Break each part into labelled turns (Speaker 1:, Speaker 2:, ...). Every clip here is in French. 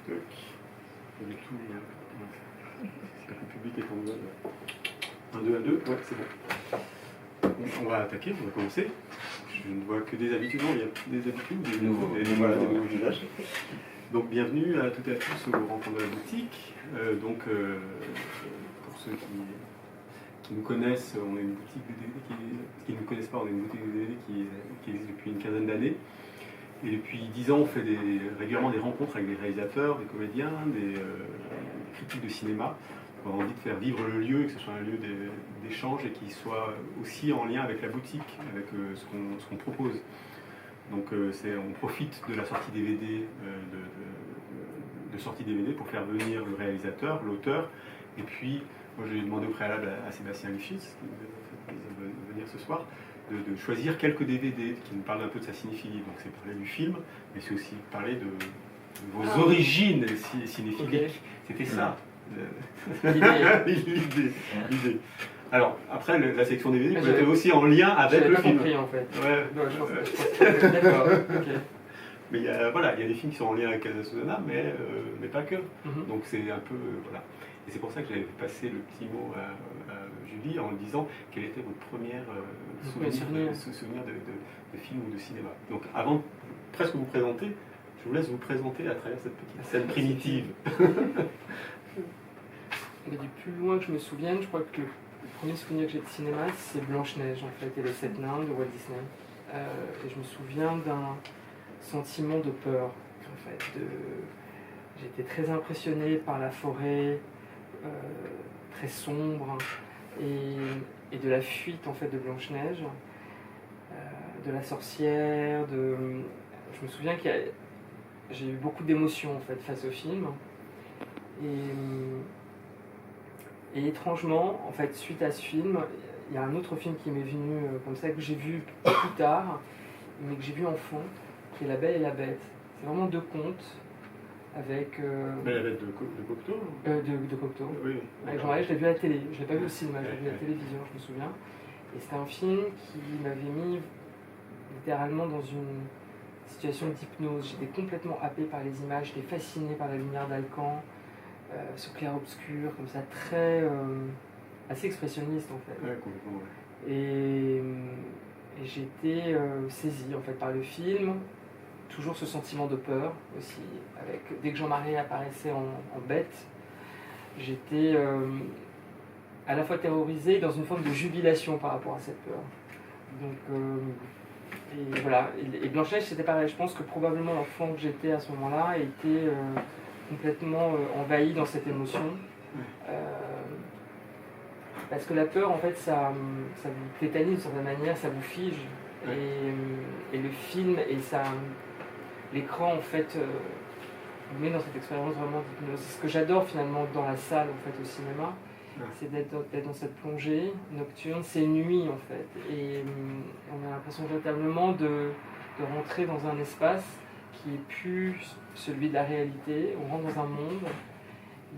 Speaker 1: Toc. Du tout, si le public est en mode 1, 2, 1, 2, ouais, c'est bon. On va attaquer, on va commencer. Je ne vois que des habitudes, il y a des habitudes, des nouveaux visages. Donc bienvenue à toutes et à tous au Rencontre de la boutique. Pour ceux qui nous connaissent, on est une boutique de DVD qui ne nous connaissent pas, on est une boutique de DVD qui existe depuis une quinzaine d'années. Et depuis 10 ans, on fait régulièrement des rencontres avec des réalisateurs, des comédiens, des critiques de cinéma. On a envie de faire vivre le lieu, et que ce soit un lieu d'échange et qui soit aussi en lien avec la boutique, avec ce qu'on propose. Donc on profite de la sortie DVD, de sortie DVD pour faire venir le réalisateur, l'auteur. Et puis, moi j'ai demandé au préalable à Sébastien Lifshitz, qui va venir ce soir, de choisir quelques DVD qui nous parlent un peu de sa cinéphilie. Donc c'est parler du film, mais c'est aussi parler de vos origines cinéphiliques. Okay. C'était ça. L'idée. Alors, après, la section DVD peut être aussi en lien avec le film.
Speaker 2: Compris, en fait.
Speaker 1: Ouais.
Speaker 2: Non, je pense d'accord. Okay.
Speaker 1: Mais il y a des films qui sont en lien avec Casa Suzana, mais pas que. Donc c'est un peu... voilà. Et c'est pour ça que j'avais passé le petit mot à Julie en disant quel était votre premier souvenir de film ou de cinéma. Donc avant de presque vous présenter, je vous laisse vous présenter à travers cette petite scène primitive.
Speaker 2: Mais du plus loin que je me souvienne, je crois que le premier souvenir que j'ai de cinéma, c'est Blanche-Neige en fait, et les 7 nains de Walt Disney. Et je me souviens d'un sentiment de peur, en fait. J'étais très impressionné par la forêt, très sombre, et de la fuite en fait de Blanche-Neige, de la sorcière, je me souviens que j'ai eu beaucoup d'émotions en fait face au film. Et étrangement, en fait, suite à ce film, il y a un autre film qui m'est venu comme ça, que j'ai vu plus tard, mais que j'ai vu enfant, qui est La Belle et la Bête. C'est vraiment 2 contes avec...
Speaker 1: Mais la Bête de Cocteau
Speaker 2: de Cocteau.
Speaker 1: Oui.
Speaker 2: Avec Jean-Marie, je l'ai vu à la télé. Je ne l'ai pas vu au cinéma, je l'ai vu à la télévision, je me souviens. Et c'était un film qui m'avait mis littéralement dans une situation d'hypnose. J'étais complètement happé par les images, j'étais fasciné par la lumière d'Alcan. Ce clair-obscur, comme ça, assez expressionniste en fait.
Speaker 1: Ouais, complètement, ouais.
Speaker 2: Et j'étais saisi en fait par le film, toujours ce sentiment de peur aussi. Dès que Jean-Marie apparaissait en bête, j'étais à la fois terrorisé dans une forme de jubilation par rapport à cette peur. Donc, et voilà. Et Blanche-Neige, c'était pareil. Je pense que probablement l'enfant que j'étais à ce moment-là était complètement envahi dans cette émotion. Parce que la peur, en fait, ça vous tétanise d'une certaine manière, ça vous fige. Et le film et l'écran, en fait, vous met dans cette expérience vraiment d'hypnose. C'est ce que j'adore finalement dans la salle, en fait, au cinéma. C'est d'être dans cette plongée nocturne, c'est nuit, en fait. Et on a l'impression véritablement de rentrer dans un espace qui est plus celui de la réalité. On rentre dans un monde,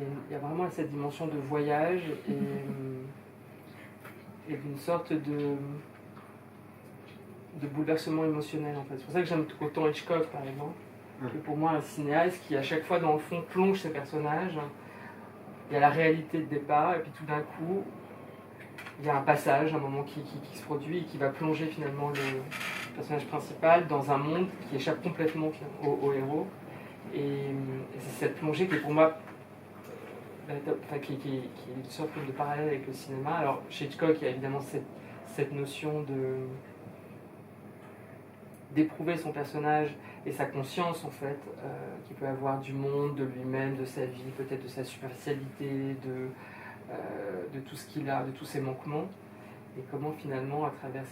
Speaker 2: il y a vraiment cette dimension de voyage et d'une sorte de bouleversement émotionnel en fait. C'est pour ça que j'aime autant Hitchcock par exemple, que pour moi un cinéaste qui à chaque fois dans le fond plonge ses personnages. Il y a la réalité de départ et puis tout d'un coup il y a un passage, un moment qui se produit et qui va plonger finalement le personnage principal dans un monde qui échappe complètement au héros. Et c'est cette plongée qui est pour moi qui est une sorte de parallèle avec le cinéma. Alors chez Hitchcock, il y a évidemment cette notion d'éprouver son personnage et sa conscience en fait, qu'il peut avoir du monde, de lui-même, de sa vie, peut-être de sa superficialité, de tout ce qu'il a, de tous ses manquements, et comment finalement à travers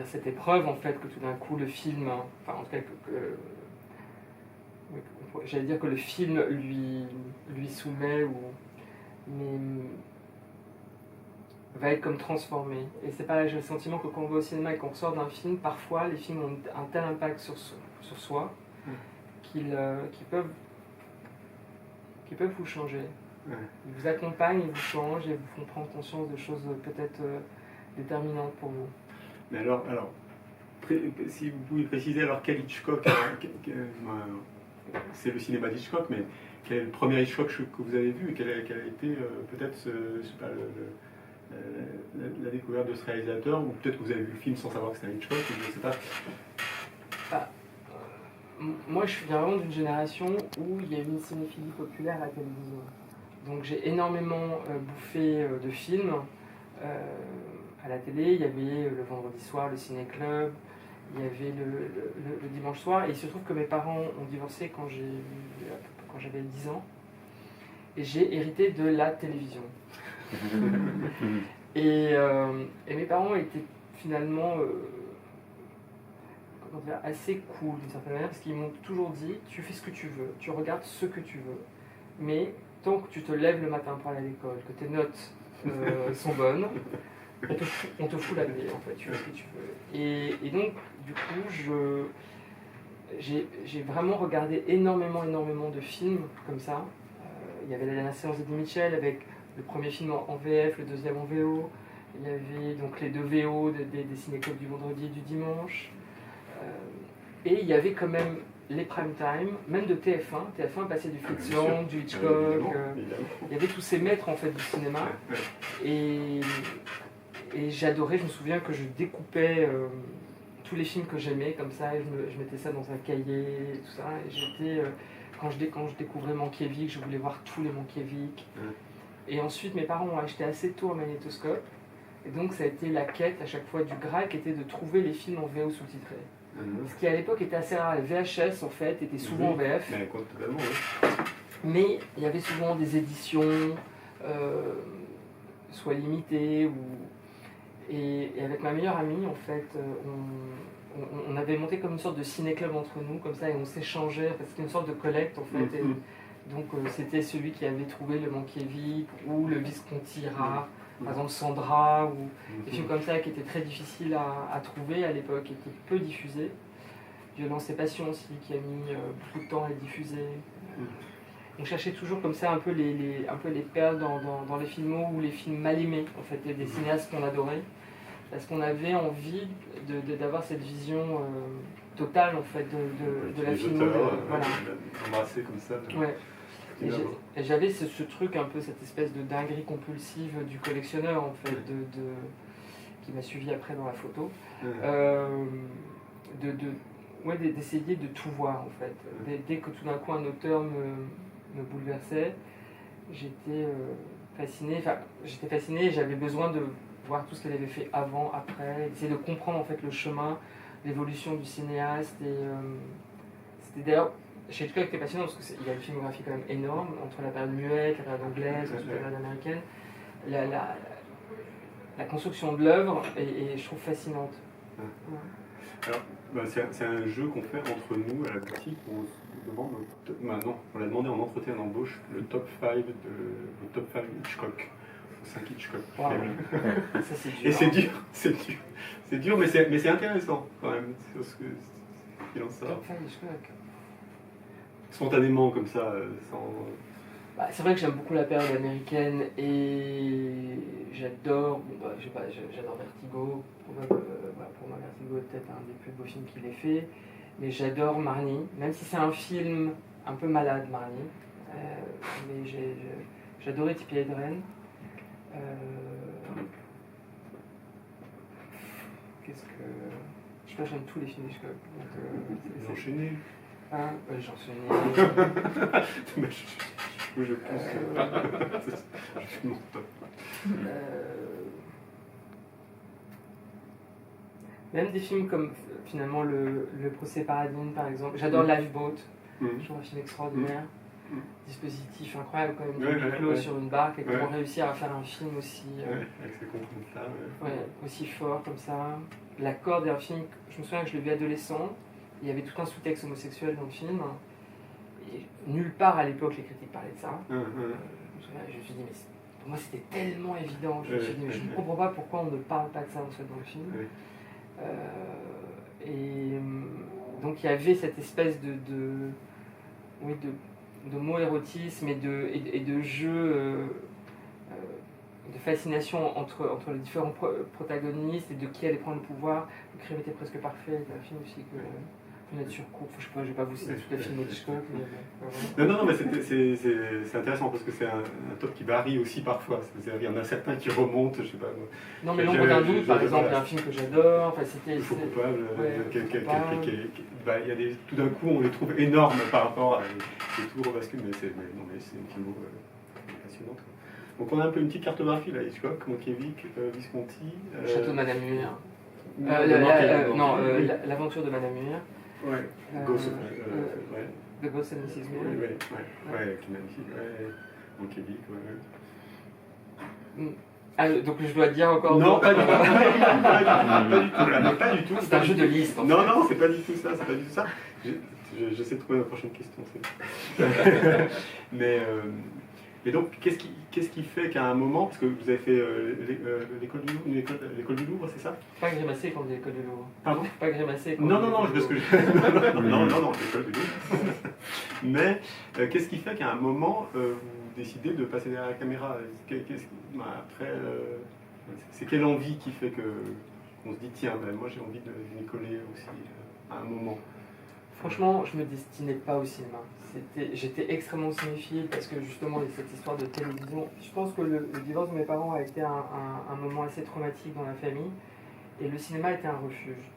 Speaker 2: cette épreuve en fait que tout d'un coup le film, enfin en tout cas j'allais dire que le film lui soumet mais va être comme transformé. Et c'est pareil, j'ai le sentiment que quand on va au cinéma et qu'on ressort d'un film, parfois les films ont un tel impact sur soi qu'ils peuvent vous changer. Ils vous accompagnent, ils vous changent et vous font prendre conscience de choses peut-être déterminantes pour vous.
Speaker 1: Mais alors Si vous pouvez préciser alors quel Hitchcock, c'est le cinéma d'Hitchcock, mais quel est le premier Hitchcock que vous avez vu et quelle a été peut-être la découverte de ce réalisateur, ou peut-être que vous avez vu le film sans savoir que c'était un Hitchcock, je ne sais pas.
Speaker 2: Ah, moi, je viens vraiment d'une génération où il y a eu une cinéphilie populaire à la télévision. Donc j'ai énormément bouffé de films. À la télé, il y avait le vendredi soir, le ciné-club, il y avait le dimanche soir. Et il se trouve que mes parents ont divorcé quand j'avais 10 ans. Et j'ai hérité de la télévision. et mes parents étaient finalement assez cool d'une certaine manière, parce qu'ils m'ont toujours dit, tu fais ce que tu veux, tu regardes ce que tu veux, mais tant que tu te lèves le matin pour aller à l'école, que tes notes sont bonnes, on te fout la paix, en fait, tu fais ce que tu veux. Et donc, du coup, j'ai vraiment regardé énormément de films comme ça. Il y avait la dernière séance d'Eddie Mitchell avec le premier film en VF, le deuxième en VO. Il y avait donc les 2 VO des ciné-clubs du vendredi et du dimanche. Et il y avait quand même les prime time, même de TF1. TF1 passait du Fritz Lang, du Hitchcock. Il y avait tous ces maîtres en fait du cinéma. Et j'adorais, je me souviens que je découpais tous les films que j'aimais comme ça, et je mettais ça dans un cahier, et tout ça. Et j'étais, quand je découvrais Mankiewicz, je voulais voir tous les Mankiewicz. Et ensuite, mes parents ont acheté assez tôt un magnétoscope. Et donc, ça a été la quête à chaque fois du Graal, qui était de trouver les films en VO sous-titrés. Ce qui à l'époque était assez rare. Les VHS, en fait, étaient souvent en VF. Mais il y avait souvent des éditions, soit limitées, et avec ma meilleure amie, en fait, on avait monté comme une sorte de ciné-club entre nous, comme ça, et on s'échangeait, parce que c'était une sorte de collecte, en fait. Et donc, c'était celui qui avait trouvé le Mankiewicz, ou le Visconti rare, par exemple Sandra, ou des films comme ça qui étaient très difficiles à trouver à l'époque, qui étaient peu diffusés. Violence et Passion aussi, qui a mis beaucoup de temps à les diffuser. On cherchait toujours comme ça un peu les perles dans les films ou les films mal aimés, en fait, des cinéastes qu'on adorait, parce qu'on avait envie d'avoir cette vision totale, en fait, de la filmo.
Speaker 1: Voilà. Embrasser comme ça.
Speaker 2: Ouais. Et j'avais ce truc, un peu cette espèce de dinguerie compulsive du collectionneur, en fait, qui m'a suivi après dans la photo, d'essayer de tout voir, en fait. Dès que tout d'un coup un auteur me bouleversait, j'étais fasciné et j'avais besoin de voir tout ce qu'elle avait fait avant, après, d'essayer de comprendre en fait le chemin, l'évolution du cinéaste. Et c'était d'ailleurs chez Hitchcock c'était passionnant parce qu'il y a une filmographie quand même énorme entre la période muette, la période anglaise, la période américaine. La construction de l'œuvre est je trouve fascinante.
Speaker 1: Alors, c'est un jeu qu'on fait entre nous à la boutique où on se demande, on l'a demandé en entretien d'embauche, le top 5 Hitchcock. 5 Hitchcock.
Speaker 2: Wow. Ça, c'est dur.
Speaker 1: Et c'est dur, mais c'est intéressant quand même. C'est ce qu'il en sort.
Speaker 2: Top 5 Hitchcock.
Speaker 1: Spontanément comme ça, sans...
Speaker 2: C'est vrai que j'aime beaucoup la période américaine et j'adore, j'adore Vertigo, pour moi Vertigo est peut-être un des plus beaux films qu'il ait fait, mais j'adore Marnie, même si c'est un film un peu malade Marnie, mais j'adorais Tippi Hedren. Je sais pas, j'aime tous les films Hitchcock.
Speaker 1: J'ai enchaîné.
Speaker 2: J'ai enchaîné.
Speaker 1: Je pense je suis mon top.
Speaker 2: Même des films comme finalement le Procès Paradine par exemple. J'adore Lifeboat, je trouve un film extraordinaire. Dispositif incroyable quand même, de clos sur une barque et comment réussir à faire un film aussi,
Speaker 1: avec ses contraintes là.
Speaker 2: Aussi fort comme ça. La Corde est un film, je me souviens que je l'ai vu adolescent, il y avait tout un sous-texte homosexuel dans le film. Et nulle part à l'époque les critiques parlaient de ça. Je me suis dit, mais pour moi c'était tellement évident. Je me suis dit, mais je ne comprends pas pourquoi on ne parle pas de ça en fait dans le film. Et donc il y avait cette espèce de homo-érotisme et de jeu fascination entre les différents protagonistes et de qui allait prendre le pouvoir. Le crime était presque parfait, c'est un film aussi que nature courte, je sais pas, je vais pas vous citer tout le film Hitchcock.
Speaker 1: Non, mais c'est intéressant parce que c'est un top qui varie aussi parfois. C'est-à-dire, il y en a certains qui remontent, je sais pas.
Speaker 2: Non, mais L'ombre d'un doute, par exemple, il y a un film que j'adore. Enfin,
Speaker 1: Le faux coupable. Il y a tout d'un coup, on les trouve énormes par rapport à les tours bascules, mais c'est une film passionnante. Donc on a un peu une petite cartographie là, Hitchcock, Mankiewicz, Visconti.
Speaker 2: Château de Madame Muir. L'aventure de Madame Muir.
Speaker 1: Ouais.
Speaker 2: The Ghost and Mrs. Muir.
Speaker 1: Ouais, qui est magnifique. Ouais. Mankiewicz, ouais.
Speaker 2: Ah, donc je dois dire encore.
Speaker 1: Non, pas du tout. Pas du tout.
Speaker 2: C'est un jeu de liste.
Speaker 1: Non, c'est pas du tout ça. J'essaie de trouver la prochaine question. Mais donc, qu'est-ce qui fait qu'à un moment, parce que vous avez fait l'école du Louvre, c'est ça?
Speaker 2: Pas grimacé quand on dit l'école du Louvre.
Speaker 1: Pardon?
Speaker 2: Pas grimacé quand
Speaker 1: non, parce que non, l'école du Louvre. Mais qu'est-ce qui fait qu'à un moment, vous décidez de passer derrière la caméra? Après, c'est quelle envie qui fait qu'on se dit, tiens, moi j'ai envie de m'y coller aussi à un moment?
Speaker 2: Franchement, je ne me destinais pas au cinéma. J'étais extrêmement cinéphile parce que justement, il y a cette histoire de télévision. Je pense que le divorce de mes parents a été un moment assez traumatique dans la famille et le cinéma était un refuge.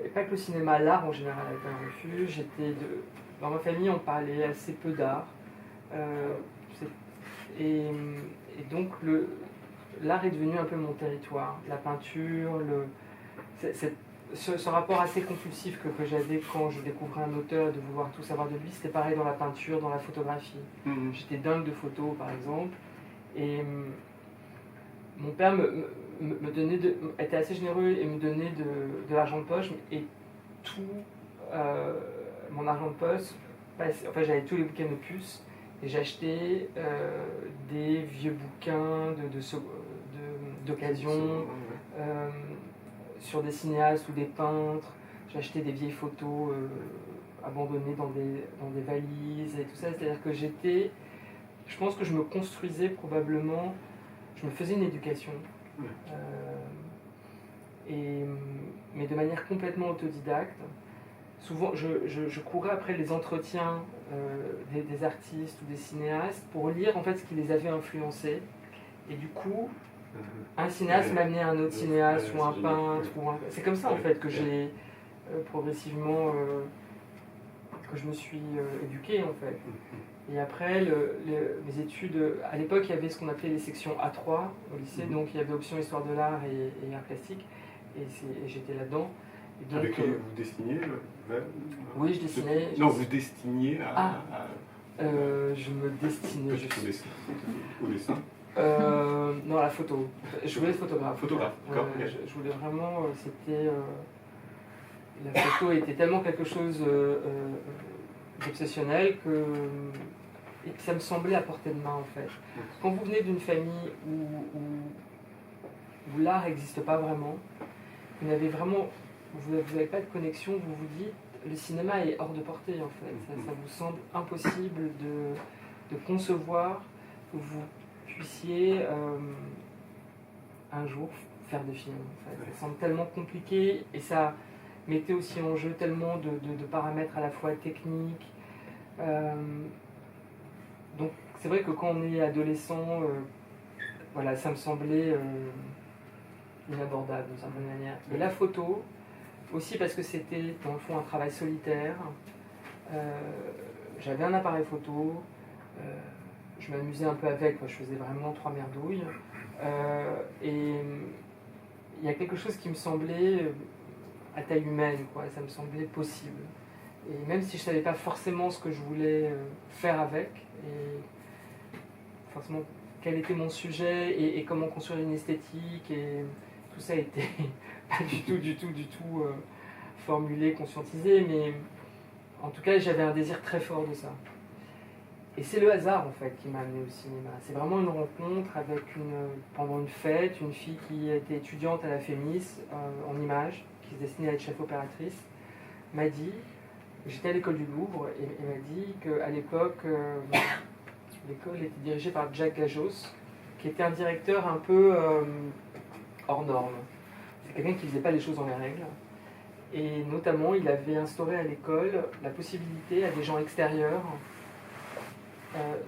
Speaker 2: Et pas que le cinéma, l'art en général a été un refuge. Dans ma famille, on parlait assez peu d'art. Et donc, l'art est devenu un peu mon territoire. La peinture, ce rapport assez compulsif que j'avais quand je découvrais un auteur, de vouloir tout savoir de lui, c'était pareil dans la peinture, dans la photographie. J'étais dingue de photos, par exemple. Et mon père me donnait était assez généreux et me donnait de l'argent de poche. Et tout mon argent de poche, j'avais tous les week-ends de puce. Et j'achetais des vieux bouquins d'occasion sur des cinéastes ou des peintres. J'achetais des vieilles photos abandonnées dans des valises et tout ça. C'est-à-dire que je pense que je me construisais probablement, je me faisais une éducation. Mais de manière complètement autodidacte. Souvent, je courais après les entretiens des artistes ou des cinéastes pour lire en fait ce qui les avait influencés. Et du coup, un cinéaste m'a amené à un autre cinéaste ou un peintre. C'est comme ça en fait que j'ai progressivement que je me suis éduqué en fait. Et après, mes études, à l'époque, il y avait ce qu'on appelait les sections A3 au lycée, donc il y avait option histoire de l'art et art plastique, et j'étais là-dedans. Et donc,
Speaker 1: avec vous destiniez
Speaker 2: oui, je dessinais.
Speaker 1: Non, vous destiniez à...
Speaker 2: je me destinais.
Speaker 1: Au dessin
Speaker 2: non, à la photo. Je voulais être photographe.
Speaker 1: D'accord.
Speaker 2: Je voulais vraiment... la photo était tellement quelque chose d'obsessionnel et que ça me semblait à portée de main, en fait. Quand vous venez d'une famille où l'art n'existe pas vraiment, vous n'avez pas de connexion, vous vous dites, le cinéma est hors de portée, en fait. Ça vous semble impossible de concevoir que vous puissiez un jour faire des films, en fait. Ça semble tellement compliqué et ça mettait aussi en jeu tellement de paramètres à la fois techniques. Donc c'est vrai que quand on est adolescent, ça me semblait inabordable d'une certaine manière. Et la photo, aussi parce que c'était dans le fond un travail solitaire. J'avais un appareil photo, je m'amusais un peu avec, je faisais vraiment 3 merdouilles. Et il y a quelque chose qui me semblait à taille humaine, ça me semblait possible. Et même si je ne savais pas forcément ce que je voulais faire avec, et forcément quel était mon sujet et comment construire une esthétique, et tout ça était pas du tout formulé, conscientisé, mais en tout cas j'avais un désir très fort de ça. Et c'est le hasard en fait qui m'a amené au cinéma. C'est vraiment une rencontre avec pendant une fête, une fille qui était étudiante à la FEMIS en images, qui se destinait à être chef opératrice, m'a dit, j'étais à l'école du Louvre, et m'a dit qu'à l'époque, l'école était dirigée par Jacques Gajos, qui était un directeur un peu hors norme. C'est quelqu'un qui ne faisait pas les choses dans les règles. Et notamment, il avait instauré à l'école la possibilité à des gens extérieurs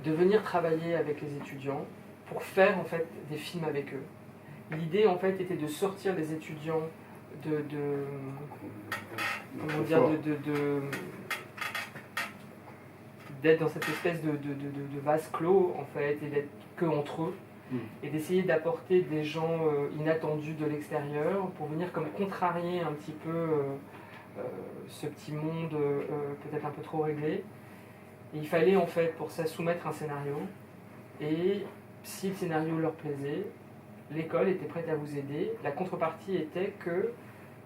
Speaker 2: de venir travailler avec les étudiants pour faire en fait des films avec eux. L'idée en fait était de sortir les étudiants d'être dans cette espèce de vase clos en fait et d'être que entre eux et d'essayer d'apporter des gens inattendus de l'extérieur pour venir comme contrarier un petit peu ce petit monde peut-être un peu trop réglé. Et il fallait en fait pour ça soumettre un scénario et si le scénario leur plaisait, l'école était prête à vous aider. La contrepartie était que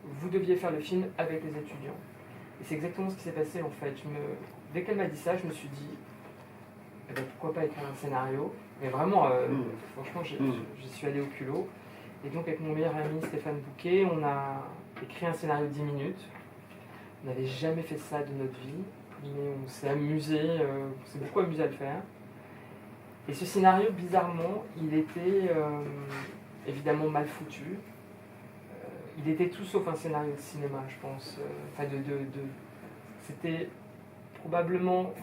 Speaker 2: vous deviez faire le film avec les étudiants. Et c'est exactement ce qui s'est passé en fait. Dès qu'elle m'a dit ça, je me suis dit eh ben, pourquoi pas écrire un scénario. Mais vraiment, franchement, j'y suis allé au culot. Et donc avec mon meilleur ami Stéphane Bouquet, on a écrit un scénario de 10 minutes. On n'avait jamais fait ça de notre vie. Mais on s'est amusé, on s'est beaucoup amusé à le faire. Et ce scénario, bizarrement, il était évidemment mal foutu. Il était tout sauf un scénario de cinéma, je pense. C'était probablement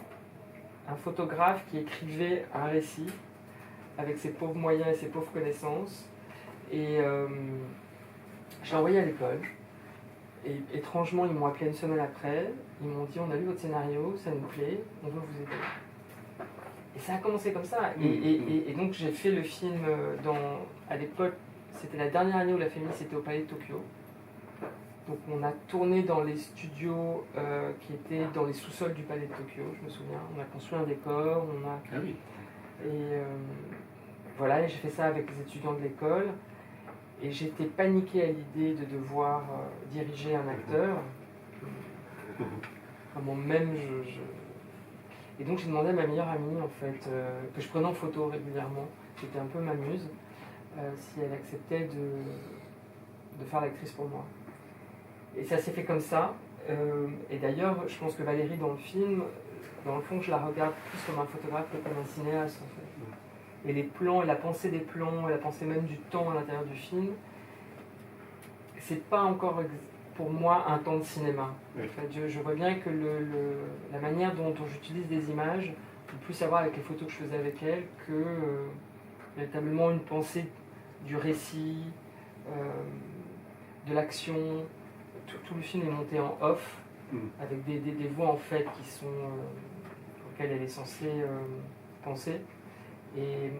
Speaker 2: un photographe qui écrivait un récit avec ses pauvres moyens et ses pauvres connaissances. Et je l'ai envoyé à l'école. Et étrangement, ils m'ont appelé une semaine après. Ils m'ont dit on a lu votre scénario, ça nous plaît, on veut vous aider. Et ça a commencé comme ça. Et donc j'ai fait le film à l'époque, c'était la dernière année où la Fémis était au Palais de Tokyo. Donc on a tourné dans les studios qui étaient dans les sous-sols du Palais de Tokyo, je me souviens. On a construit un décor,
Speaker 1: Ah oui.
Speaker 2: Et voilà, et j'ai fait ça avec les étudiants de l'école. Et j'étais paniquée à l'idée de devoir diriger un acteur. Vraiment même Et donc j'ai demandé à ma meilleure amie en fait, que je prenais en photo régulièrement, c'était un peu ma muse, si elle acceptait de faire l'actrice pour moi. Et ça s'est fait comme ça. Et d'ailleurs, je pense que Valérie dans le film, dans le fond, je la regarde plus comme un photographe que comme un cinéaste en fait. Et les plans, et la pensée des plans, et la pensée même du temps à l'intérieur du film, c'est pas encore pour moi un temps de cinéma.
Speaker 1: Oui.
Speaker 2: En fait, je vois bien que la manière dont j'utilise des images peut plus avoir avec les photos que je faisais avec elle que véritablement une pensée du récit, de l'action. Tout le film est monté en off, avec des voix en fait qui sont auxquelles elle est censée penser. Et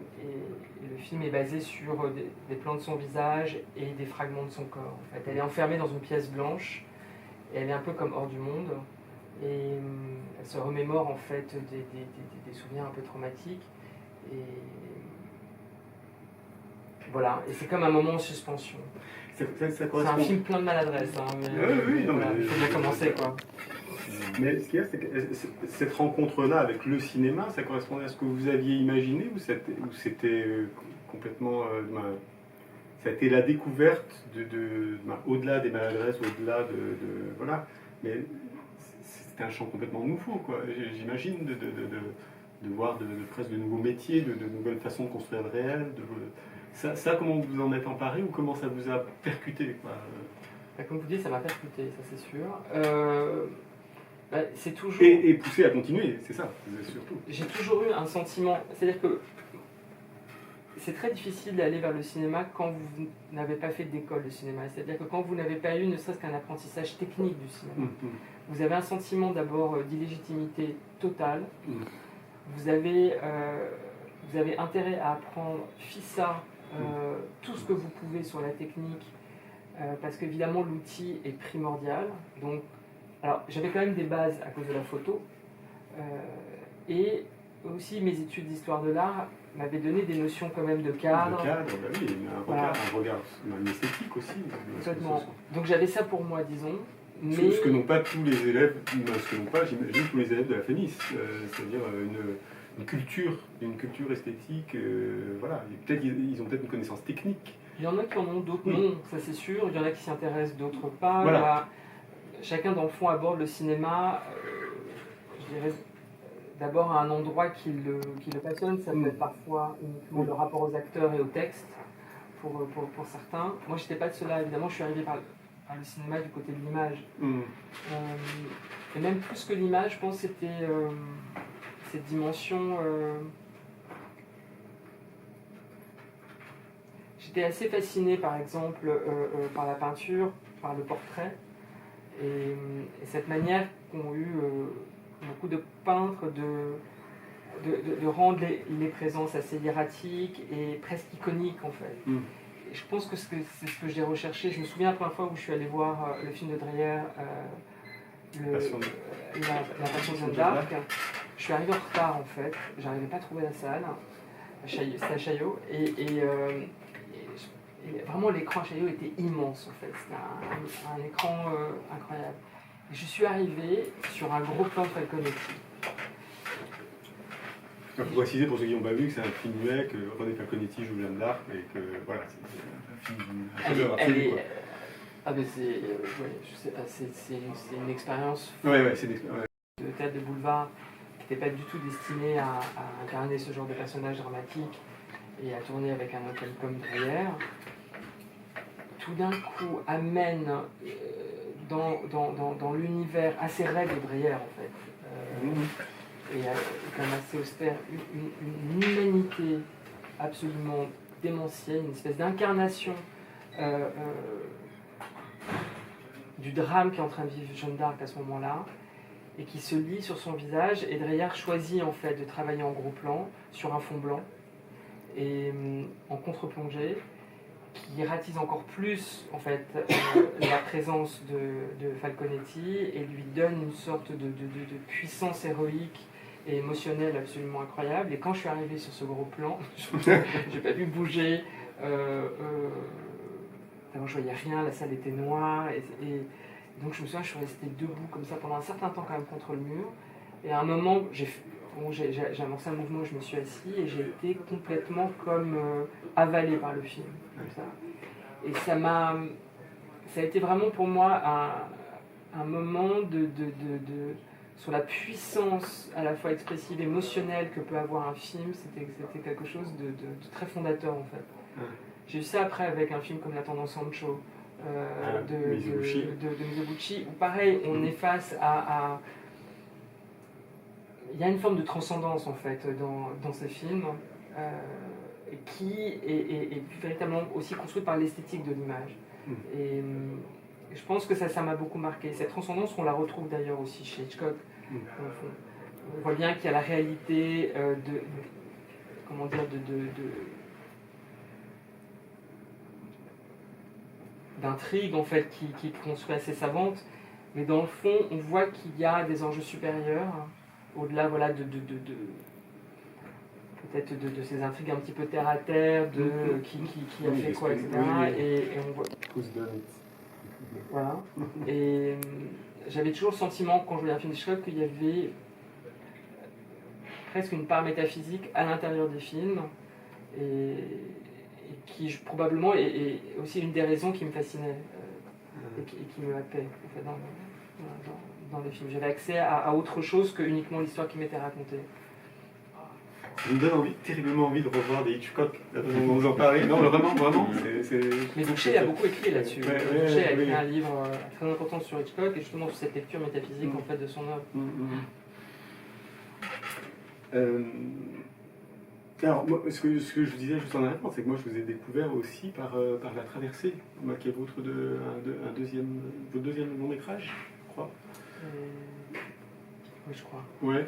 Speaker 2: le film est basé sur des plans de son visage et des fragments de son corps. En fait. Elle est enfermée dans une pièce blanche et elle est un peu comme hors du monde. Et elle se remémore en fait des souvenirs un peu traumatiques. Et voilà, et c'est comme un moment en suspension. C'est un film plein de maladresse, hein, mais
Speaker 1: oui, non,
Speaker 2: voilà, il faut bien commencer quoi.
Speaker 1: Mais ce qu'il y a, c'est que cette rencontre-là avec le cinéma, ça correspondait à ce que vous aviez imaginé ou c'était complètement... ça a été la découverte au-delà des maladresses, au-delà voilà. Mais c'était un champ complètement nouveau, quoi. J'imagine de voir presque de nouveaux métiers, de nouvelles façons de construire le réel. Ça, comment vous vous en êtes emparé ou comment ça vous a percuté, quoi?
Speaker 2: Comme vous dites, ça m'a percuté, ça c'est sûr. C'est toujours...
Speaker 1: Et poussé à continuer, c'est ça, surtout.
Speaker 2: J'ai toujours eu un sentiment, c'est-à-dire que c'est très difficile d'aller vers le cinéma quand vous n'avez pas fait d'école de cinéma. C'est-à-dire que quand vous n'avez pas eu ne serait-ce qu'un apprentissage technique du cinéma, vous avez un sentiment d'abord d'illégitimité totale. Vous avez intérêt à apprendre FISA, tout ce que vous pouvez sur la technique, parce qu'évidemment l'outil est primordial. Donc, alors j'avais quand même des bases à cause de la photo, et aussi mes études d'histoire de l'art m'avaient donné des notions quand même de cadre.
Speaker 1: De cadre, bah oui, mais un regard, une esthétique aussi.
Speaker 2: Complètement. Donc j'avais ça pour moi, disons. Mais...
Speaker 1: Ce que n'ont pas tous les élèves, ce que n'ont pas, j'imagine, tous les élèves de la Fémis, c'est-à-dire une culture esthétique, voilà. Ils ont peut-être une connaissance technique.
Speaker 2: Il y en a qui en ont, d'autres non, ça c'est sûr. Il y en a qui s'y intéressent, d'autres pas.
Speaker 1: Voilà.
Speaker 2: Chacun dans le fond aborde le cinéma, je dirais, d'abord à un endroit qui le passionne. Ça peut être parfois uniquement le rapport aux acteurs et au texte pour certains. Moi, je n'étais pas de cela, évidemment, je suis arrivé par le cinéma du côté de l'image. Et même plus que l'image, je pense que c'était cette dimension. J'étais assez fasciné, par exemple, par la peinture, par le portrait, et cette manière qu'ont eu beaucoup de peintres de rendre les présences assez hiératiques et presque iconiques, en fait. Et je pense que c'est ce que j'ai recherché. Je me souviens la première fois où je suis allé voir le film de Dreyer, La Passion de Jeanne d'Arc. Je suis arrivé en retard, en fait. J'arrivais pas à trouver la salle. C'était à Chaillot. Et vraiment, l'écran à Chaillot était immense, en fait. C'était un écran incroyable. Et je suis arrivé sur un gros plan de Falconetti.
Speaker 1: Il faut préciser pour ceux qui n'ont pas vu que c'est un film muet, que René Falconetti joue Jeanne d'Arc, et que voilà, c'est un film absolu.
Speaker 2: Ah mais c'est, je sais pas, c'est une expérience
Speaker 1: c'est une expérience.
Speaker 2: De théâtre de boulevard qui n'était pas du tout destinée à incarner ce genre de personnage dramatique et à tourner avec un hôtel comme Dreyer. Tout d'un coup amène dans l'univers assez raide de Dreyer, en fait. Et quand même assez austère, une humanité absolument démentielle, une espèce d'incarnation du drame qu'est en train de vivre Jeanne d'Arc à ce moment-là, et qui se lit sur son visage, et Dreyer choisit en fait de travailler en gros plan, sur un fond blanc, et en contre-plongée, qui ratise encore plus en fait la présence de Falconetti, et lui donne une sorte de puissance héroïque et émotionnelle absolument incroyable. Et quand je suis arrivé sur ce gros plan, j'ai pas pu bouger. D'abord, je voyais rien, la salle était noire, et donc je me souviens, je suis resté debout comme ça pendant un certain temps quand même contre le mur. Et à un moment, j'ai amorcé un mouvement, je me suis assis et j'ai été complètement comme avalé par le film, comme ça. Et ça a été vraiment pour moi un moment sur la puissance à la fois expressive, émotionnelle que peut avoir un film. C'était quelque chose de très fondateur en fait. J'ai eu ça après avec un film comme La Tendance Sancho de Mizoguchi, où pareil, on est face à il y a une forme de transcendance en fait dans ces films qui est véritablement aussi construite par l'esthétique de l'image. Et je pense que ça m'a beaucoup marqué. Cette transcendance, on la retrouve d'ailleurs aussi chez Hitchcock. On voit bien qu'il y a la réalité d'intrigue en fait qui est construite assez savante, mais dans le fond on voit qu'il y a des enjeux supérieurs au-delà peut-être de ces intrigues un petit peu terre à terre qui a fait quoi, etc. Et on voit voilà. Et j'avais toujours le sentiment quand je voyais un film d'Hitchcock qu'il y avait presque une part métaphysique à l'intérieur des films et qui probablement est aussi une des raisons qui me fascinait et qui me happait en fait, dans les films. J'avais accès à autre chose que uniquement l'histoire qui m'était racontée.
Speaker 1: Ça me donne terriblement envie de revoir des Hitchcock, dont vous en parlez. Non, vraiment.
Speaker 2: Mais Boucher a beaucoup écrit là-dessus. Boucher a écrit un livre très important sur Hitchcock et justement sur cette lecture métaphysique en fait, de son œuvre.
Speaker 1: Alors, moi, ce que je disais juste en arrivant, c'est que moi je vous ai découvert aussi par La Traversée, qui est votre deuxième long métrage, je crois.
Speaker 2: Oui, je crois.
Speaker 1: Ouais.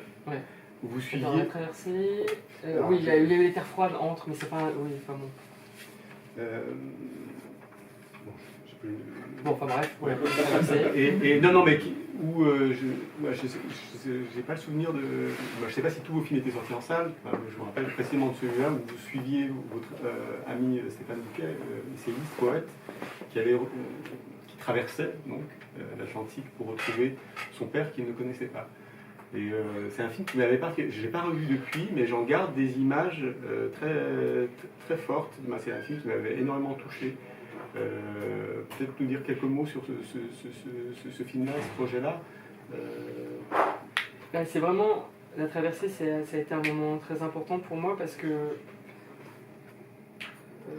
Speaker 1: Vous suiviez.
Speaker 2: Dans La Traversée. Oui, il y a eu les terres froides entre, mais c'est pas. Oui, enfin bon. Bon, enfin bref.
Speaker 1: Ouais. Et non, mais où j'ai pas le souvenir de. Je sais pas si tous vos films étaient sortis en salle. Je me rappelle précisément de celui-là où vous suiviez votre ami Stéphane Bouquet, essayiste, poète, qui traversait donc l'Atlantique pour retrouver son père qu'il ne connaissait pas. Et c'est un film qui m'avait pas fait. Je l'ai pas revu depuis, mais j'en garde des images très très fortes. C'est un film qui m'avait énormément touché. Peut-être nous dire quelques mots sur ce film-là, ce projet-là.
Speaker 2: C'est vraiment la traversée, ça a été un moment très important pour moi parce que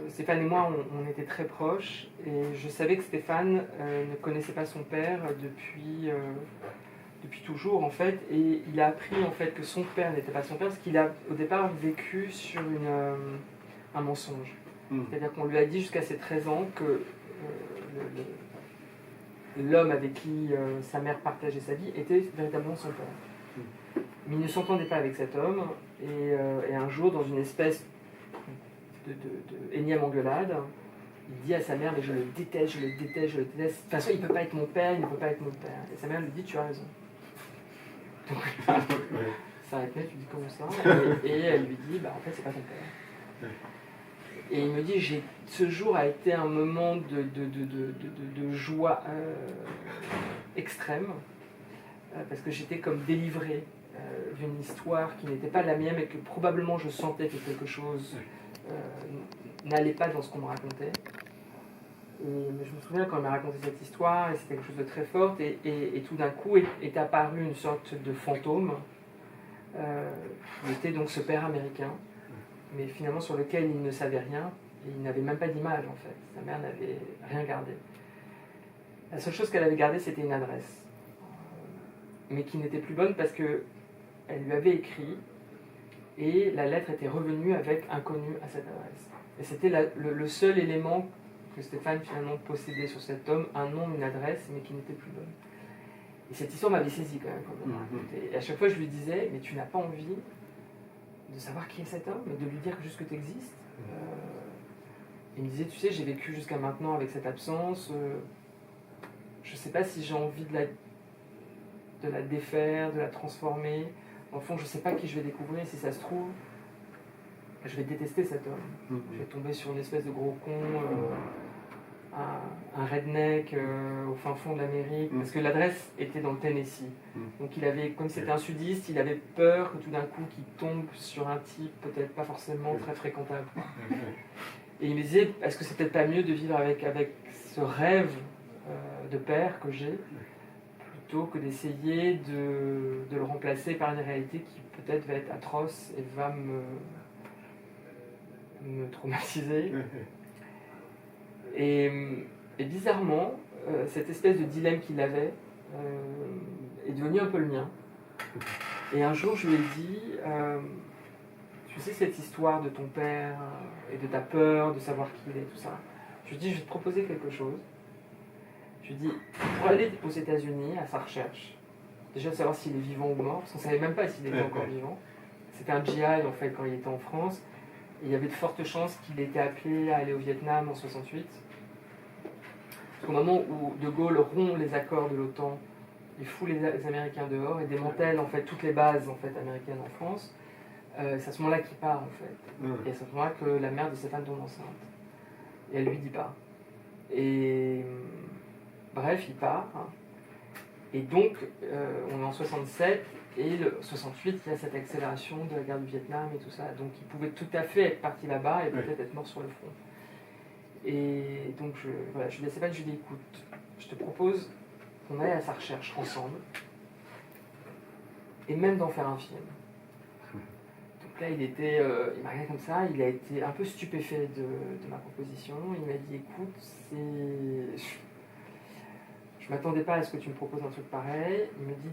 Speaker 2: Stéphane et moi, on était très proches et je savais que Stéphane ne connaissait pas son père depuis toujours en fait, et il a appris en fait que son père n'était pas son père parce qu'il a au départ vécu sur un mensonge. C'est-à-dire qu'on lui a dit jusqu'à ses 13 ans que l'homme avec qui sa mère partageait sa vie était véritablement son père. Mais il ne s'entendait pas avec cet homme, et un jour, dans une espèce de énième engueulade, il dit à sa mère: mais je le déteste, je le déteste, je le déteste. De toute façon, il ne peut pas être mon père, il ne peut pas être mon père. Et sa mère lui dit: tu as raison. Donc là, ça arrête net, tu dis comment ça, et elle lui dit: bah en fait, c'est pas ton père. Et il me dit: ce jour a été un moment de joie extrême, parce que j'étais comme délivrée d'une histoire qui n'était pas la mienne, et que probablement je sentais que quelque chose n'allait pas dans ce qu'on me racontait. Et je me souviens quand il m'a raconté cette histoire, et c'était quelque chose de très fort, et tout d'un coup est apparu une sorte de fantôme, qui était donc ce père américain, mais finalement sur lequel il ne savait rien, et il n'avait même pas d'image en fait. Sa mère n'avait rien gardé. La seule chose qu'elle avait gardée, c'était une adresse, mais qui n'était plus bonne parce qu'elle lui avait écrit, et la lettre était revenue avec inconnu à cette adresse. Et c'était le seul élément que Stéphane finalement possédait sur cet homme, un nom, une adresse, mais qui n'était plus bonne. Et cette histoire m'avait saisi quand même quand on m'a raconté. Et à chaque fois je lui disais: mais tu n'as pas envie de savoir qui est cet homme, et de lui dire juste que tu existes. Il me disait: tu sais, j'ai vécu jusqu'à maintenant avec cette absence, je ne sais pas si j'ai envie de la défaire, de la transformer. Au fond, je ne sais pas qui je vais découvrir. Si ça se trouve, je vais détester cet homme. Je vais tomber sur une espèce de gros con, un redneck au fin fond de l'Amérique, parce que l'adresse était dans le Tennessee. Donc il avait, comme c'était un sudiste, il avait peur que tout d'un coup qu'il tombe sur un type peut-être pas forcément très fréquentable. Et il me disait: est-ce que c'est peut-être pas mieux de vivre avec ce rêve de père que j'ai, plutôt que d'essayer de le remplacer par une réalité qui peut-être va être atroce et va me traumatiser. Et bizarrement, cette espèce de dilemme qu'il avait est devenu un peu le mien. Et un jour, je lui ai dit: tu sais, cette histoire de ton père et de ta peur de savoir qui il est, tout ça. Je lui ai dit: je vais te proposer quelque chose. Je lui ai dit: pour aller aux États-Unis à sa recherche, déjà de savoir s'il est vivant ou mort, parce qu'on ne savait même pas s'il était encore vivant. C'était un GI en fait quand il était en France. Et il y avait de fortes chances qu'il ait été appelé à aller au Vietnam en 68. Parce qu'au moment où De Gaulle rompt les accords de l'OTAN, il fout les Américains dehors et démantèle en fait toutes les bases en fait américaines en France, c'est à ce moment-là qu'il part en fait. Et c'est à ce moment-là que la mère de Stéphane tombe enceinte. Et elle lui dit pas. Et bref, il part. Et donc, on est en 67, et le 68, il y a cette accélération de la guerre du Vietnam et tout ça. Donc, il pouvait tout à fait être parti là-bas et peut-être être mort sur le front. Et donc, je lui dis à Stéphane, je lui dis: écoute, je te propose qu'on aille à sa recherche ensemble, et même d'en faire un film. Donc là, il m'a regardé comme ça, il a été un peu stupéfait de ma proposition. Il m'a dit: écoute, je ne m'attendais pas à ce que tu me proposes un truc pareil. Il me dit: